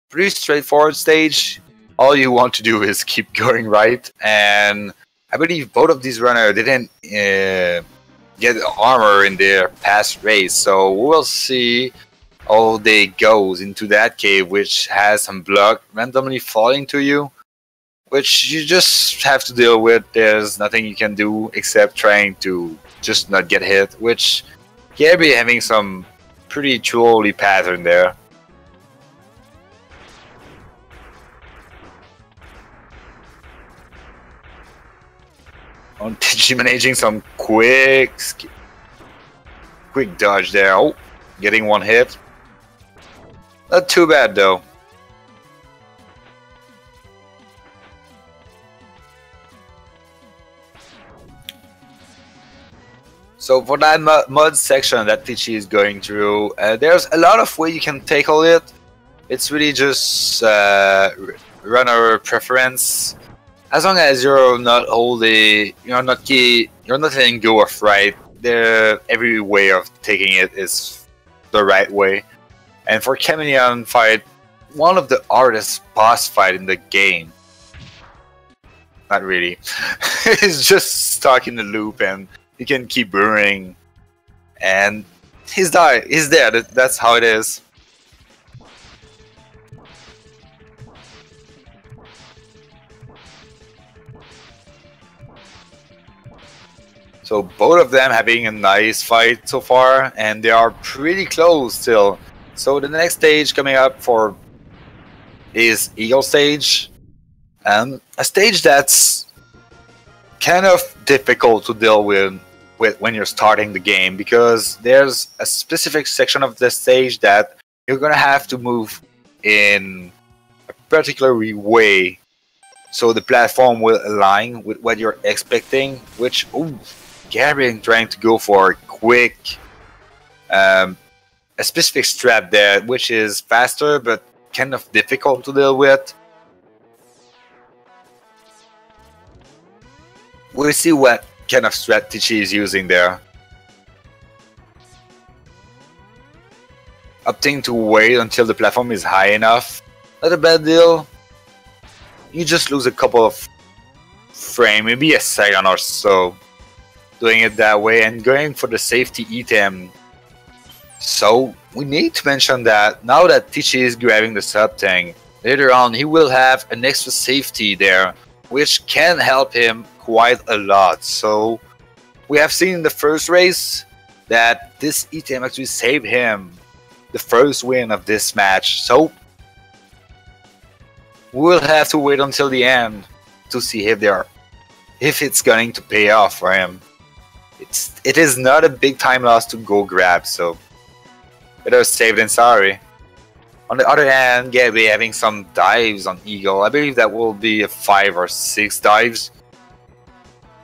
Pretty straightforward stage. All you want to do is keep going right, and I believe both of these runners didn't get armor in their past race, so we'll see how they goes into that cave, which has some block randomly falling to you, which you just have to deal with. There's nothing you can do except trying to just not get hit, which GareBear having some pretty trolly pattern there. On Tchy managing some quick dodge there. Oh, getting one hit. Not too bad though. So for that mud section that Tchy is going through, there's a lot of way you can tackle it. It's really just runner preference. As long as you're not holding, you're not letting go of right. Every way of taking it is the right way. And for Chameleon fight, one of the hardest boss fight in the game. Not really. He's just stuck in the loop, and you can keep burning. And he's there. That's how it is. So both of them having a nice fight so far, and they are pretty close still. So the next stage coming up for is Eagle stage, and a stage that's kind of difficult to deal with when you're starting the game, because there's a specific section of the stage that you're gonna have to move in a particular way so the platform will align with what you're expecting, which GareBear trying to go for a quick a specific strap there, which is faster but kind of difficult to deal with. We'll see what kind of strategy is using there. Opting to wait until the platform is high enough. Not a bad deal. You just lose a couple of frames, maybe a second or so, doing it that way and going for the safety item. So we need to mention that now that Tchy is grabbing the sub tank, later on he will have an extra safety there, which can help him quite a lot. So we have seen in the first race that this item actually saved him the first win of this match. So we'll have to wait until the end to see if it's going to pay off for him. It is not a big time loss to go grab, so better safe than sorry. On the other hand, GareBear having some dives on Eagle. I believe that will be a 5 or 6 dives.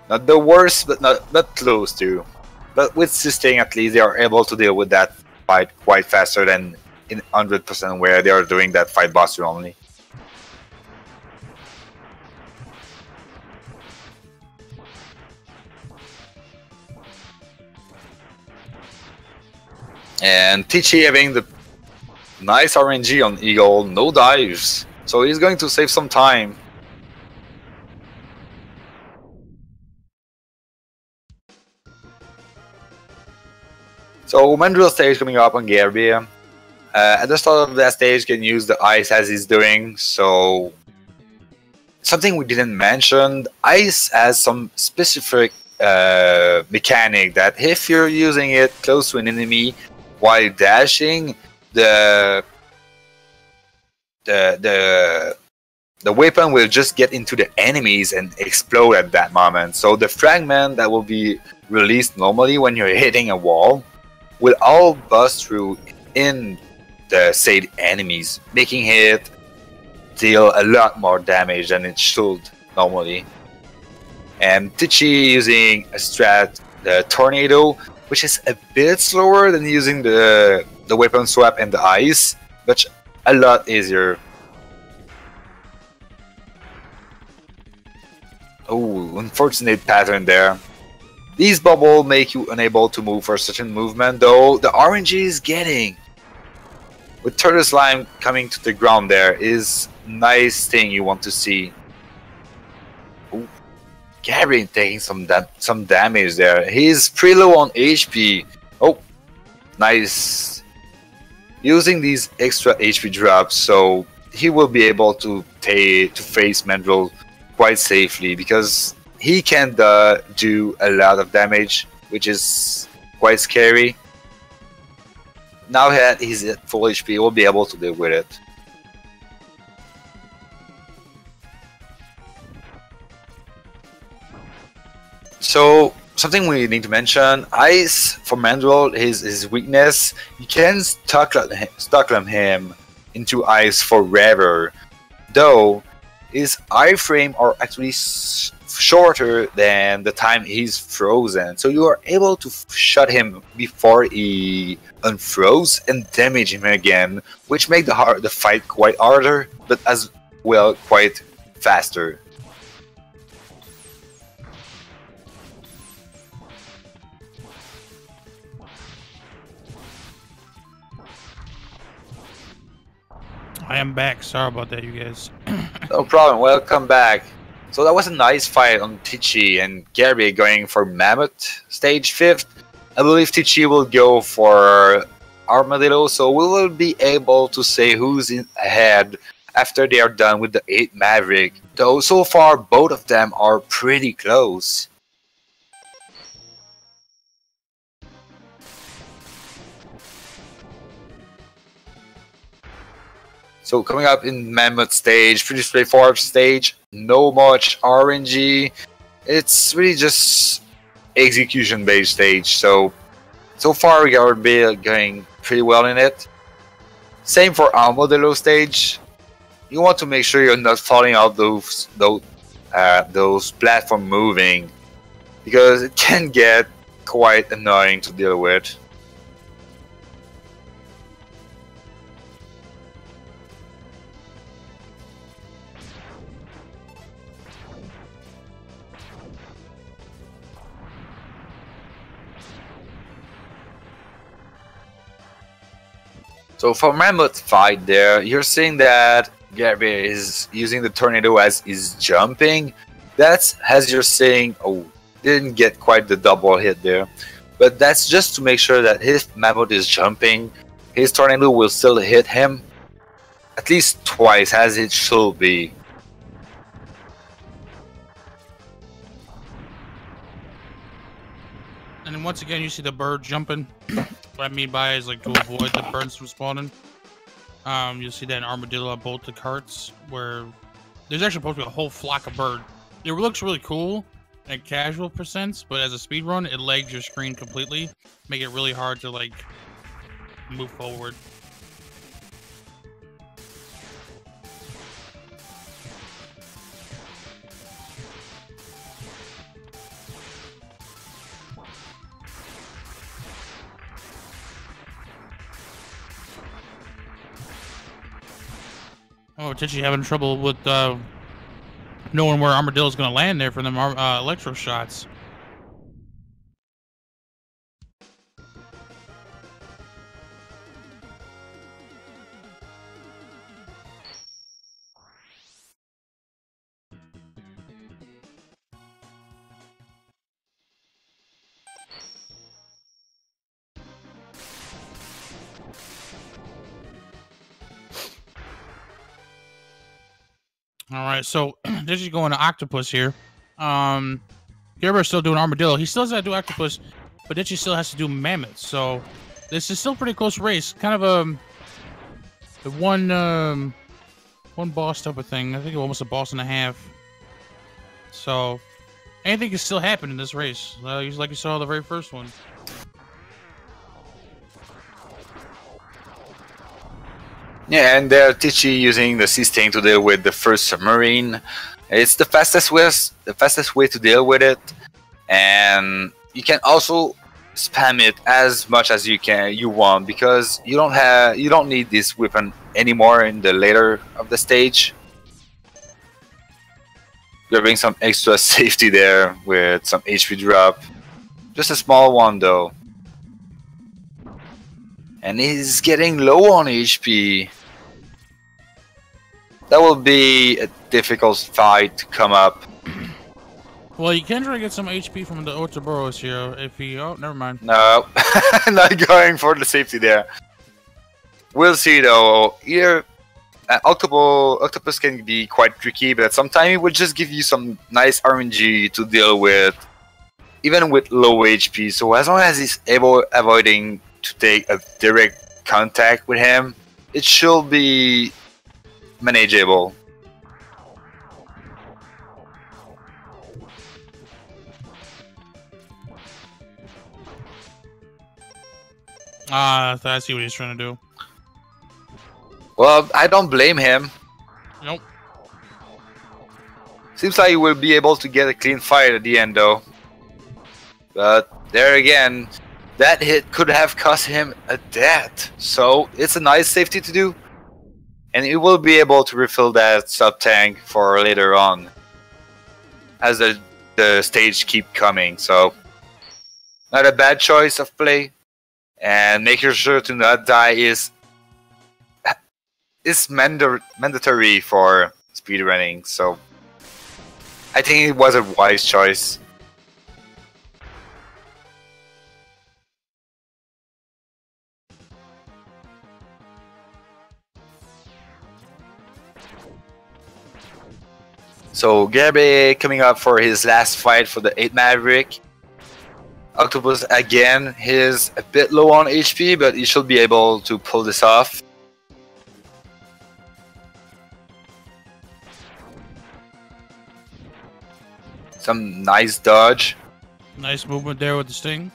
Not the worst, but not close to. But with sustain, at least they are able to deal with that fight quite faster than in 100% where they are doing that fight boss only. And Tchy having the nice RNG on Eagle, no dives, so he's going to save some time. So Mandrill stage coming up on GareBear. At the start of that stage, you can use the ice as he's doing. So something we didn't mention, ice has some specific mechanic that if you're using it close to an enemy while dashing, the the the the weapon will just get into the enemies and explode at that moment. So the fragment that will be released normally when you're hitting a wall will all bust through in the said enemies, making it deal a lot more damage than it should normally. And Tchy using a strat, the Tornado, which is a bit slower than using the weapon swap and the ice, but a lot easier. Oh, unfortunate pattern there. These bubbles make you unable to move for a certain movement, though the RNG is getting. With Turtle Slime coming to the ground there is nice thing you want to see. Ooh, Gary taking some damage there. He's pretty low on HP. Oh, nice. Using these extra HP drops, so he will be able to face Mandrill quite safely, because he can do a lot of damage, which is quite scary. Now that he's at full HP, he will be able to deal with it. So something we need to mention: ice for Mandrill, his weakness. You can stucklam him into ice forever, though his iframe are actually shorter than the time he's frozen, so you are able to shut him before he unfroze and damage him again, which make the fight quite harder, but as well quite faster. I am back. Sorry about that, you guys. No problem. Welcome back. So that was a nice fight on Tchy and Gary going for Mammoth stage 5th. I believe Tchy will go for Armadillo, so we will be able to say who's ahead after they are done with the 8 Maverick. Though so far both of them are pretty close. So coming up in Mammoth stage, pretty straightforward stage, no much RNG. It's really just execution based stage. So far we are going pretty well in it. Same for Armadillo stage. You want to make sure you're not falling out those platform moving, because it can get quite annoying to deal with. So for Mammoth fight there, you're seeing that GareBear is using the Tornado as is jumping. That's as you're saying, oh, didn't get quite the double hit there. But that's just to make sure that his Mammoth is jumping, his Tornado will still hit him at least twice, as it should be. And then once again, you see the bird jumping. What I mean by is like to avoid the birds from spawning. You'll see that in Armadillo on both the carts, where there's actually supposed to be a whole flock of bird. It looks really cool at casual percents, but as a speed run, it lags your screen completely, make it really hard to like move forward. Oh, Tchy having trouble with knowing where Armadillo's going to land there for them electro shots. All right, so this is going to Octopus here. GareBear's still doing Armadillo. He still has to do Octopus, but Tchy still has to do Mammoth. So this is still a pretty close race. Kind of the one boss type of thing. I think almost a boss and a half. So anything can still happen in this race. Like you saw the very first one. Yeah, and Tchy using the sea sting to deal with the first submarine. It's the fastest way to deal with it, and you can also spam it as much as you want, because you don't need this weapon anymore in the later of the stage. Grabbing some extra safety there with some HP drop, just a small one though, and he's getting low on HP. That will be a difficult fight to come up. Well, you can try to get some HP from the Ouroboros here if he... Oh, never mind. No, not going for the safety there. We'll see though. Here, Octopus can be quite tricky, but sometimes it will just give you some nice RNG to deal with, even with low HP. So as long as he's avoiding to take a direct contact with him, it should be manageable. I see what he's trying to do. Well, I don't blame him. Nope. Seems like he will be able to get a clean fight at the end though. But there again, that hit could have cost him a death. So it's a nice safety to do. And he will be able to refill that sub-tank for later on, as the stage keep coming. So not a bad choice of play. And making sure to not die is mandatory for speedrunning. So I think it was a wise choice. So GareBear coming up for his last fight for the 8 Maverick. Octopus again, he's a bit low on HP, but he should be able to pull this off. Some nice dodge. Nice movement there with the sting.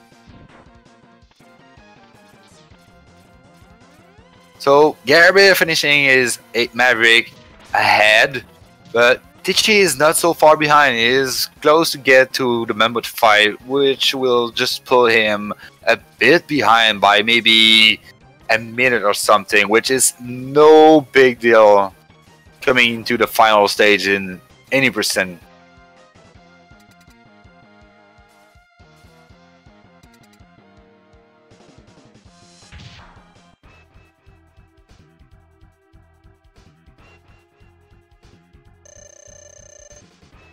So GareBear finishing his 8 Maverick ahead, but Tchy is not so far behind. He is close to get to the Mammoth fight, which will just pull him a bit behind by maybe a minute or something, which is no big deal coming into the final stage in any percent.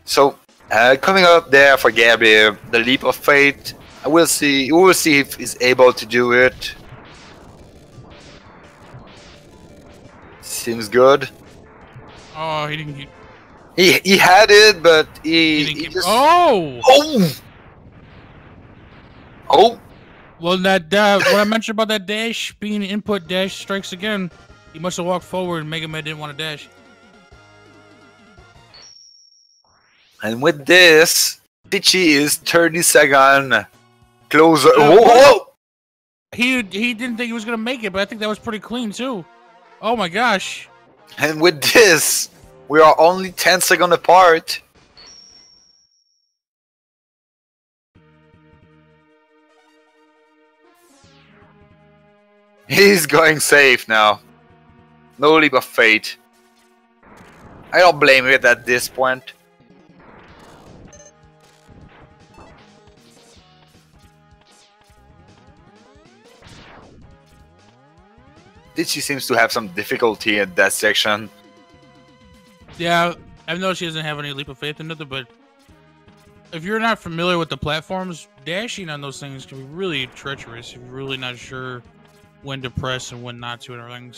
So coming up there for GareBear, the leap of faith. We will see if he's able to do it. Seems good. Oh, he didn't. He had it, but he just. Oh! Well, that what I mentioned about that dash being input dash strikes again. He must have walked forward, and Mega Man didn't want to dash. And with this, Tchy is 30 seconds closer. Whoa! He didn't think he was gonna make it, but I think that was pretty clean too. Oh my gosh! And with this, we are only 10 seconds apart. He's going safe now. No leap of faith. I don't blame him at this point. Tchy seems to have some difficulty in that section. Yeah, I've noticed he doesn't have any leap of faith in it, but if you're not familiar with the platforms, dashing on those things can be really treacherous. You're really not sure when to press and when not to and everything.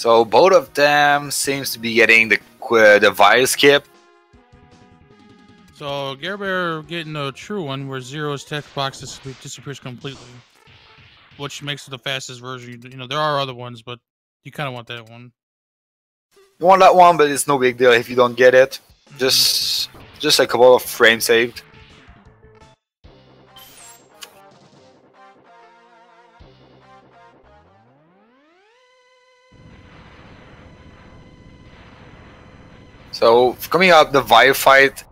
So both of them seems to be getting the Vile skip. So GareBear getting a true one where Zero's text box disappears completely, which makes it the fastest version. You know, there are other ones, but you kind of want that one. You want that one, but it's no big deal if you don't get it. Just a couple of frames saved. So coming up, the Vile fight,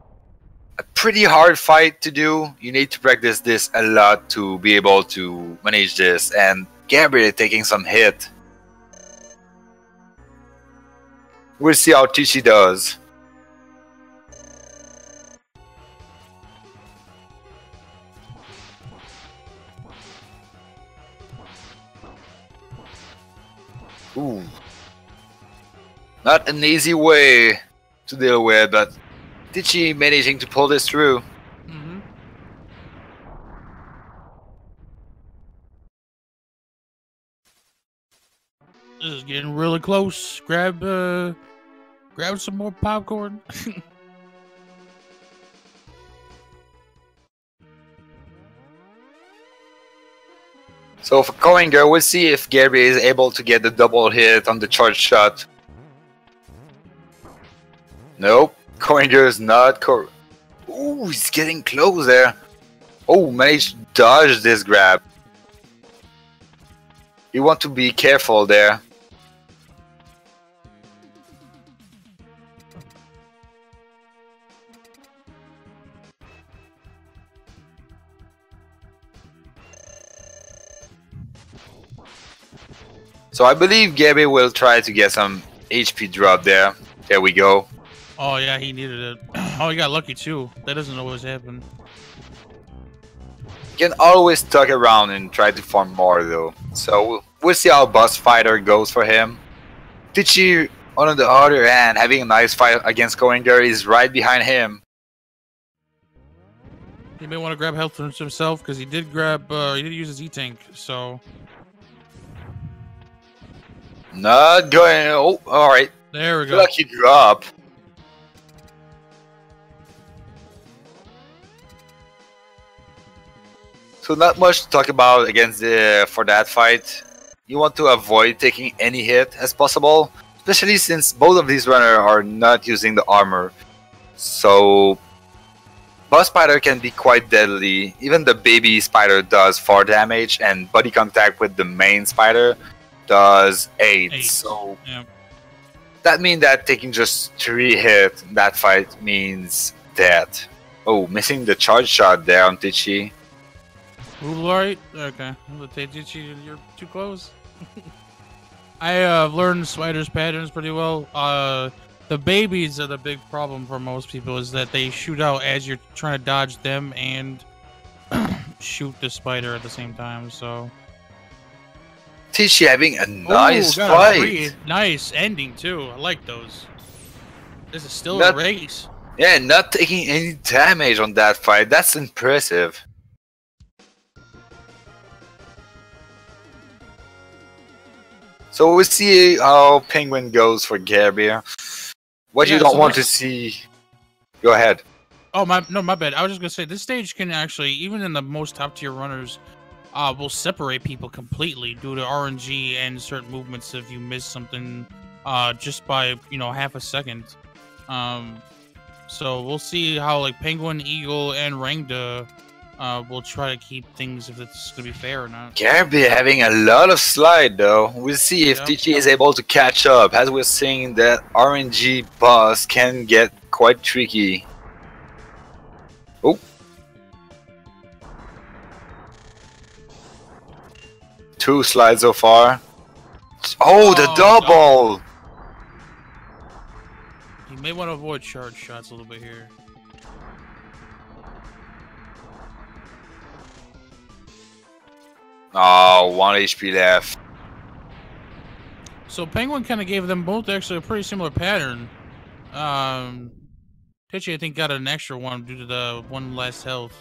a pretty hard fight to do. You need to practice this a lot to be able to manage this, and GareBear taking some hit. We'll see how Tchy does. Ooh. Not an easy way to deal with, but Tchy managing to pull this through. This is getting really close. Grab some more popcorn. So for Coinger, we'll see if GareBear is able to get the double hit on the charge shot. Nope, Coinger is not. Ooh, he's getting close there. Oh, managed to dodge this grab. You want to be careful there. So I believe GareBear will try to get some HP drop there. There we go. Oh yeah, he needed it. Oh, he got lucky too. That doesn't always happen. You can always tuck around and try to farm more though. So we'll see how Boss Fighter goes for him. Tchy, on the other hand, having a nice fight against Coinger, is right behind him. He may want to grab health for himself because he did grab. He did use his E-tank. So not going. Oh, all right. There we go. Lucky drop. So not much to talk about against for that fight. You want to avoid taking any hit as possible, especially since both of these runners are not using the armor. So Boss Spider can be quite deadly. Even the baby spider does 4 damage, and body contact with the main spider does 8. So yeah. That means that taking just 3 hits in that fight means death. Oh, missing the charge shot there on Tchy. Right? Okay. Tchy, you're too close. I have learned Spider's patterns pretty well. The babies are the big problem for most people, is that they shoot out as you're trying to dodge them and shoot the spider at the same time, so... Tchy having a nice fight. Nice ending, too. I like those. This is still a race. Yeah, not taking any damage on that fight. That's impressive. So we'll see how Penguin goes for GareBear. What you don't want to see... Go ahead. Oh, my bad. I was just going to say, this stage can actually, even in the most top-tier runners, will separate people completely due to RNG and certain movements if you miss something just by, half a second. So we'll see how, like, Penguin, Eagle, and Rangda will try to keep things if it's going to be fair or not. GareBear having a lot of slide though. We'll see if Tchy is able to catch up. As we're seeing, that RNG boss can get quite tricky. Oh. 2 slides so far. Oh, the double! You may want to avoid charge shots a little bit here. Oh, 1 HP left. So Penguin kind of gave them both actually a pretty similar pattern. Tchy, I think, got an extra one due to the 1 less health.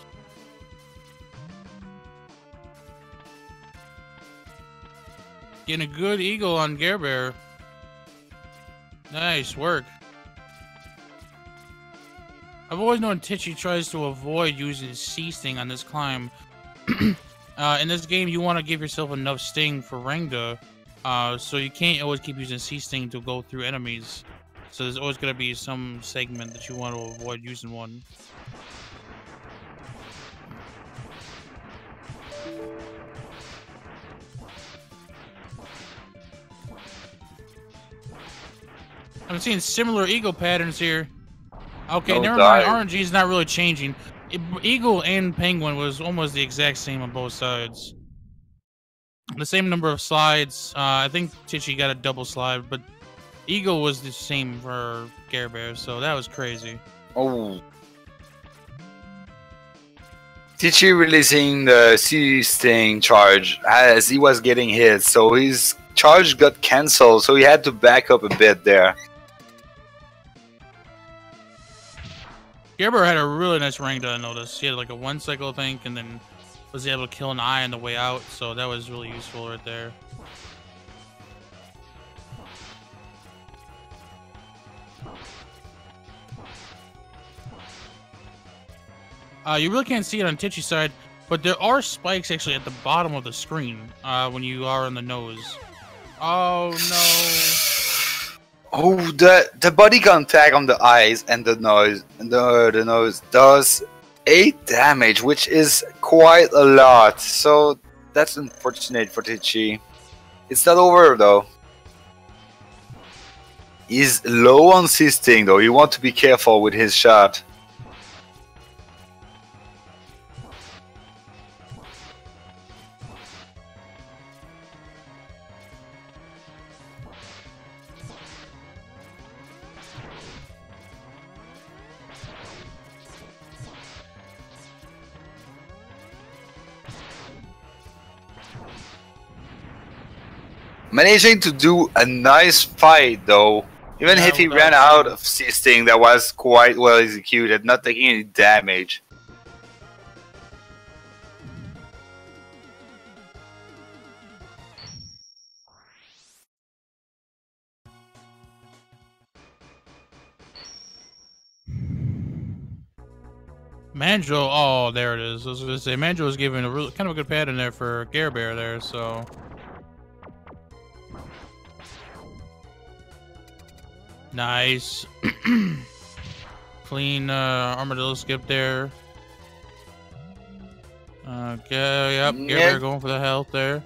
Getting a good eagle on GareBear. Nice work. I've always known Tchy tries to avoid using C-Sting on this climb. In this game, you want to give yourself enough Sting for Rangda, so you can't always keep using C-Sting to go through enemies. So there's always going to be some segment that you want to avoid using one. I'm seeing similar eagle patterns here. Okay, No never dive. mind. RNG is not really changing. Eagle and Penguin was almost the exact same on both sides. The same number of slides. I think Tchy got a double slide, but Eagle was the same for GareBear, so that was crazy. Oh. Tchy releasing the C-Sting charge as he was getting hit, so his charge got cancelled, so he had to back up a bit there. GareBear had a really nice rank that I noticed. He had like a 1 cycle, I think, and then was able to kill an eye on the way out, so that was really useful right there. You really can't see it on Tchy's side, but there are spikes actually at the bottom of the screen when you are on the nose. Oh no! Oh, the body contact on the eyes and the nose, the nose does 8 damage, which is quite a lot. So that's unfortunate for Tchy. It's not over though. He's low on C-Sting though. You want to be careful with his shot. Managing to do a nice fight though, even Yeah, if he without ran a out doubt. of C-Sting, that was quite well executed, not taking any damage. Mandro, oh, there it is. I was gonna say Mandro was giving a really kind of a good pattern there for GareBear there, so. Nice. Clean armadillo skip there. Okay, yep, Yeah. GareBear going for the health there.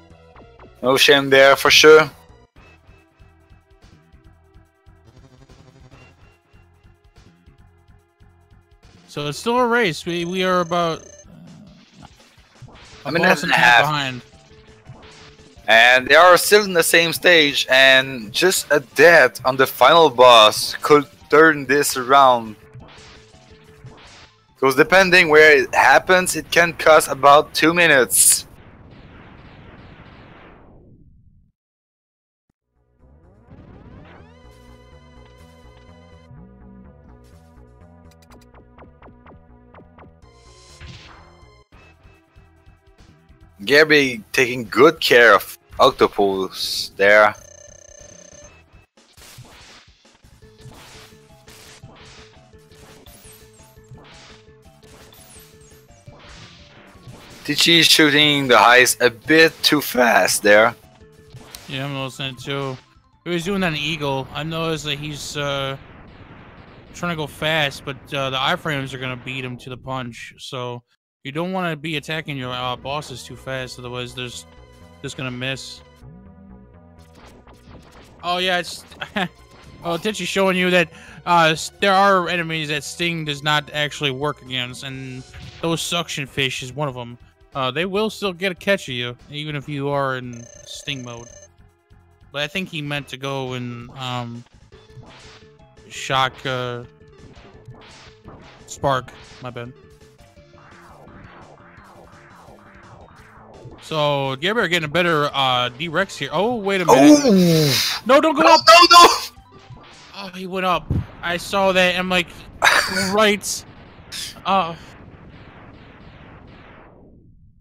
No shame there for sure. So it's still a race. We are about A minute and a half. behind. And they are still in the same stage, and just a death on the final boss could turn this around. Because depending where it happens, it can cost about 2 minutes. Gabby taking good care of Octopus there. Tchy shooting the heist a bit too fast there. Yeah, I'm listening too. He was doing that in Eagle. I noticed that he's trying to go fast, but the iframes are gonna beat him to the punch. So you don't want to be attacking your bosses too fast, otherwise there's just gonna miss. Oh yeah, it's oh, Tchy's showing you that there are enemies that Sting does not actually work against, and those suction fish is one of them. They will still get a catch of you, even if you are in Sting mode. But I think he meant to go in shock spark. My bad. So GareBear getting a better D-Rex here. Oh, wait a minute. Oh! No, don't go No, up. no, no! Oh, he went up. I saw that. I'm like, right.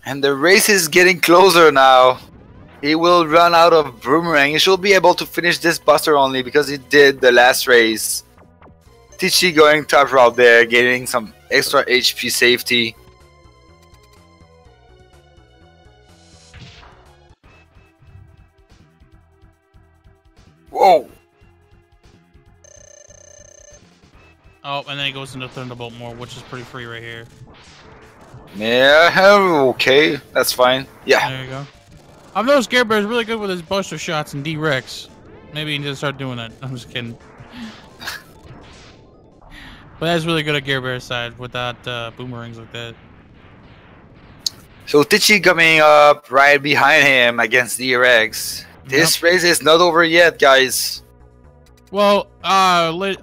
And the race is getting closer now. he will run out of boomerang. He should be able to finish this buster only because he did the last race. Tchy going top route there, getting some extra HP safety. Whoa! Oh, and then he goes into Thunderbolt more, which is pretty free right here. Yeah, okay, that's fine. Yeah. There you go. I've noticed GareBear is really good with his buster shots and D-Rex. Maybe he needs to start doing that. I'm just kidding. But that's really good at GareBear's side without boomerangs like that. So Tchy coming up right behind him against DRX. This race is not over yet, guys. Well, like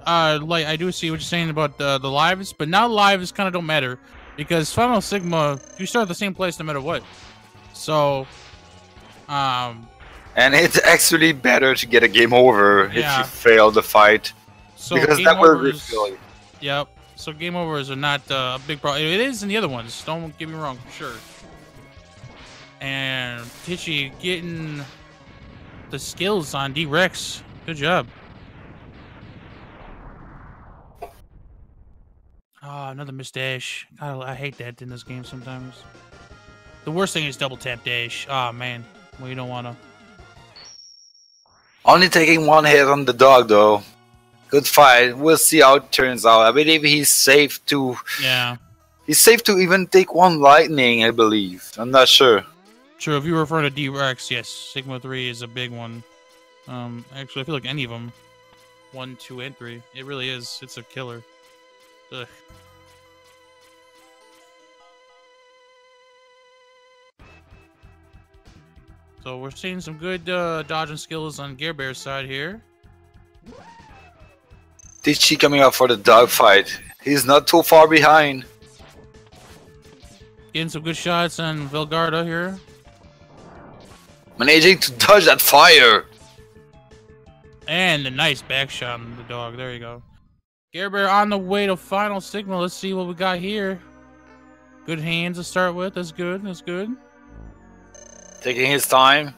I do see what you're saying about the lives, but now lives kind of don't matter because Final Sigma, you start at the same place no matter what. So, and it's actually better to get a game over if you fail the fight, so because that will be silly. Yep. So game overs are not a big problem. It is in the other ones. Don't get me wrong, for sure. And Tchy getting the skills on D-Rex. Good job. Oh, another missed dash. God, I hate that in this game sometimes. The worst thing is double tap dash. Oh, man. Well, you don't want to. Only taking one hit on the dog, though. Good fight. We'll see how it turns out. I believe he's safe to... Yeah. He's safe to even take one lightning, I believe. I'm not sure. True, if you refer to D-Rex, yes. Sigma 3 is a big one. Actually, I feel like any of them. 1, 2, and 3. It really is. It's a killer. Ugh. So we're seeing some good dodging skills on GareBear's side here. Tchy coming up for the dogfight. He's not too far behind. Getting some good shots on Velgarda here. Managing to dodge that fire. And a nice back shot on the dog. There you go. GareBear on the way to Final Sigma. Let's see what we got here. Good hands to start with. That's good. That's good. Taking his time.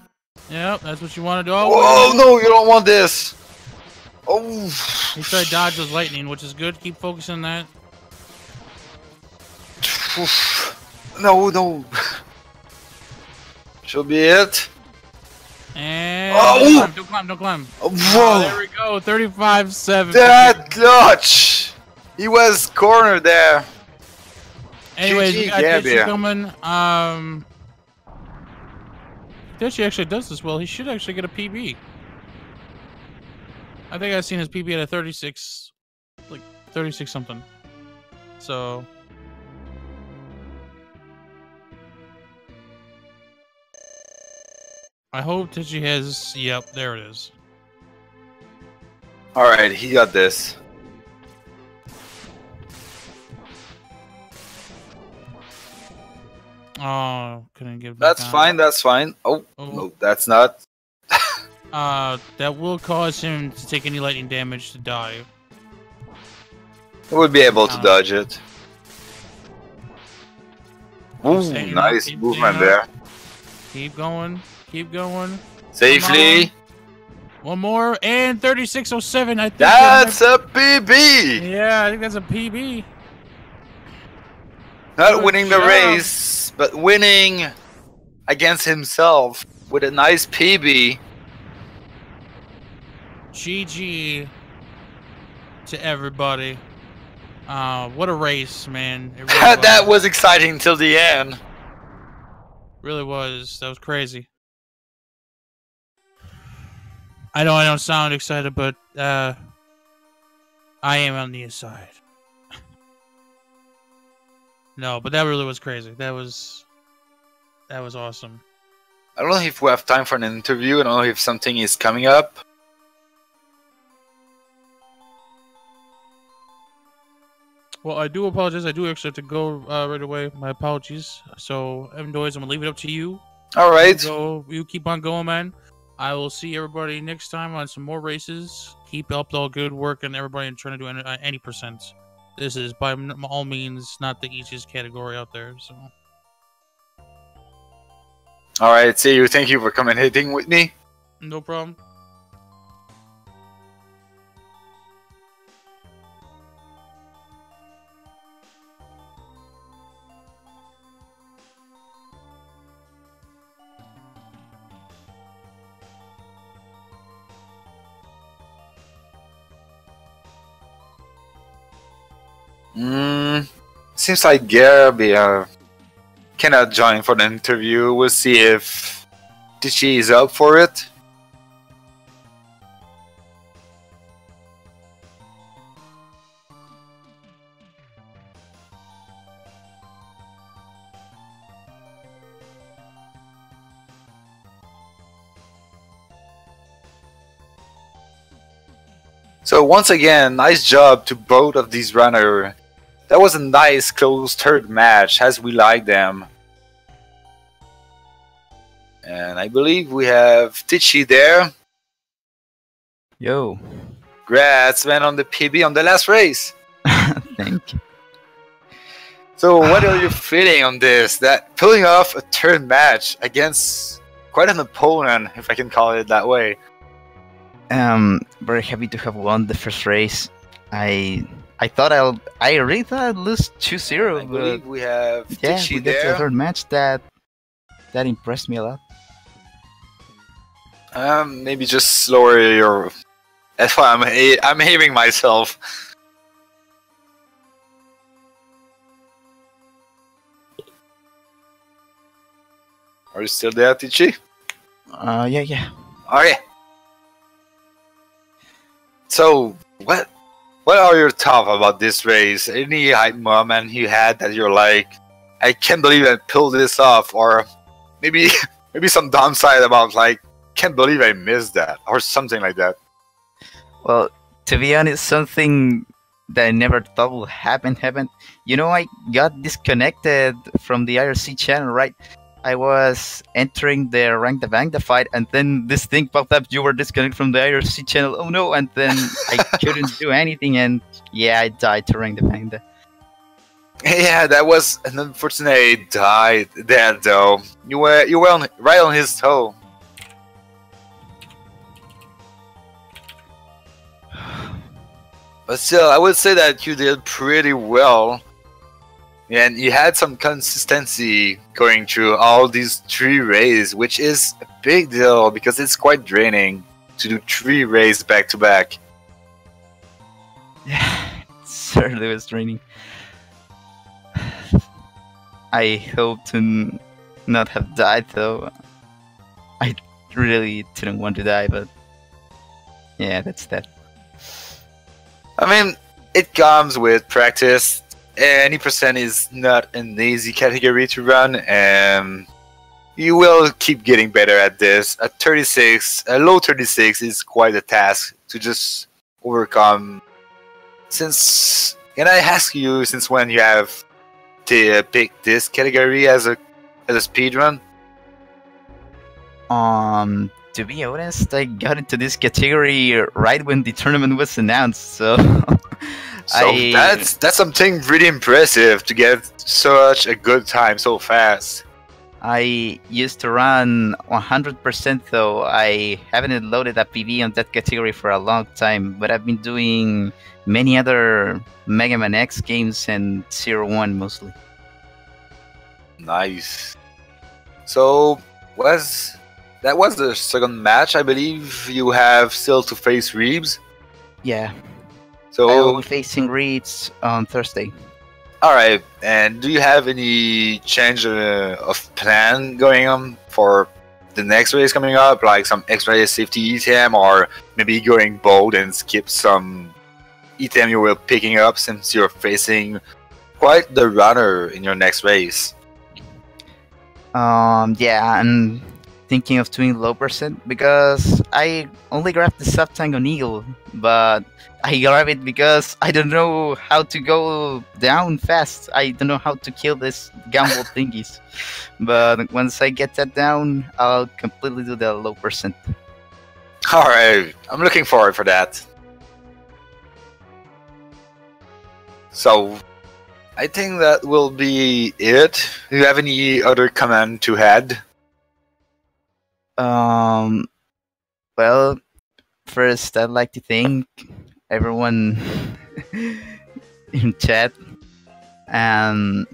Yep, that's what you want to do. Oh, no, you don't want this. Oh. He tried to dodge those lightning, which is good. Keep focusing on that. No, no. Should be it. And don't climb, don't climb. Oh, whoa. There we go. 35-7. That clutch. He was cornered there. Anyways, we got GareBear coming. Tchy actually does this well. He should actually get a PB. I think I've seen his PB at a 36, like 36 something. So. I hope Tchy has, yep, there it is. Alright, he got this. Oh, couldn't give That's fine, that's fine. Oh, no, that's not. That will cause him to take any lightning damage to die. He would be able to dodge it. Ooh, nice movement there. Keep going, keep going. Safely. One more, and 3607, I think. That's a PB! Yeah, I think that's a PB. Not winning the race, but winning against himself with a nice PB. GG to everybody. What a race, man. It really That was exciting till the end. Really was. That was crazy. I know I don't sound excited, but I am on the inside. No, but that really was crazy. That was awesome. I don't know if we have time for an interview. I don't know if something is coming up. Well, I do apologize. I do actually have to go right away. My apologies. So, Evan Doyes, I'm gonna leave it up to you. All right. You keep on going, man. I will see everybody next time on some more races. Keep up the good work and everybody and trying to do any percent. This is by all means not the easiest category out there. So. All right, see you. Thank you for coming hitting with me. No problem. Seems like GareBear cannot join for the interview. We'll see if Tchy is up for it. So once again, nice job to both of these runners. That was a nice close third match, as we like them. And I believe we have Tchy there. Yo. Congrats, man, on the PB on the last race. Thank you. So what are you feeling on this? That pulling off a third match against quite an opponent, if I can call it that way. Very happy to have won the first race. I really thought I'd lose 2-0, I but believe we have yeah, Tchy we get to the there. third match. That impressed me a lot. Maybe just lower your. That's why I'm having myself. Are you still there, Tchy? Yeah. Okay. So what are your thoughts about this race? Any hype moment you had that you're like, I can't believe I pulled this off, or maybe some downside about like, can't believe I missed that, or something like that. Well, to be honest, something that I never thought would happen happened. You know, I got disconnected from the IRC channel, right? I was entering the Rank the Bank the fight, and then this thing popped up. You were disconnected from the IRC channel. Oh no! And then I couldn't do anything, and yeah, I died to Rank the Bank. Yeah, that was an unfortunate die there, though. You were right on his toe. But still, I would say that you did pretty well. And you had some consistency going through all these 3 races, which is a big deal because it's quite draining to do 3 races back to back. Yeah, it certainly was draining. I hope to not have died, though. I really didn't want to die, but yeah, that's that. I mean, it comes with practice. Any percent is not an easy category to run, and you will keep getting better at this. A low 36 is quite a task to just overcome. Can I ask you, since when you have to pick this category as a speed run? To be honest, I got into this category right when the tournament was announced, so that's something really impressive to get such a good time so fast. I used to run 100%, though. I haven't loaded a PB on that category for a long time, but I've been doing many other MMX games and 0-1 mostly. Nice. So that was the second match. I believe you have still to face Reabs. Yeah. So I will be facing Reabs on Thursday. All right. And do you have any change of plan going on for the next race coming up, like some extra safety item, or maybe going bold and skip some item you were picking up since you're facing quite the runner in your next race? Yeah, I'm thinking of doing low percent because I only grabbed the Subtango Eagle, but I grab it because I don't know how to go down fast. I don't know how to kill this gamble thingies. But once I get that down, I'll completely do the low percent. Alright, I'm looking forward for that. So, I think that will be it. Do you have any other comment to add? Um, well, first I'd like to thank everyone in chat and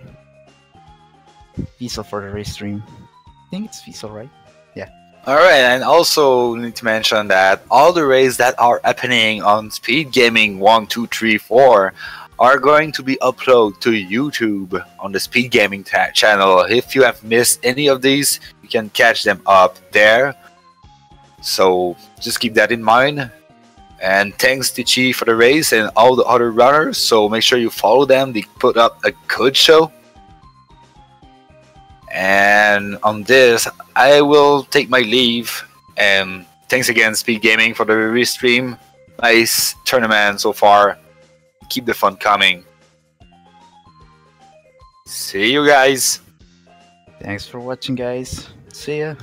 Visual for the restream. I think it's Visual, right? Yeah. Alright, and also need to mention that all the raids that are happening on Speed Gaming 1, 2, 3, 4 are going to be uploaded to YouTube on the Speed Gaming channel. If you have missed any of these, you can catch them up there. So just keep that in mind. And thanks to Tchy for the race and all the other runners. So make sure you follow them. They put up a good show. And on this, I will take my leave. And thanks again, Speed Gaming, for the restream. Nice tournament so far. Keep the fun coming. See you guys. Thanks for watching, guys. See ya.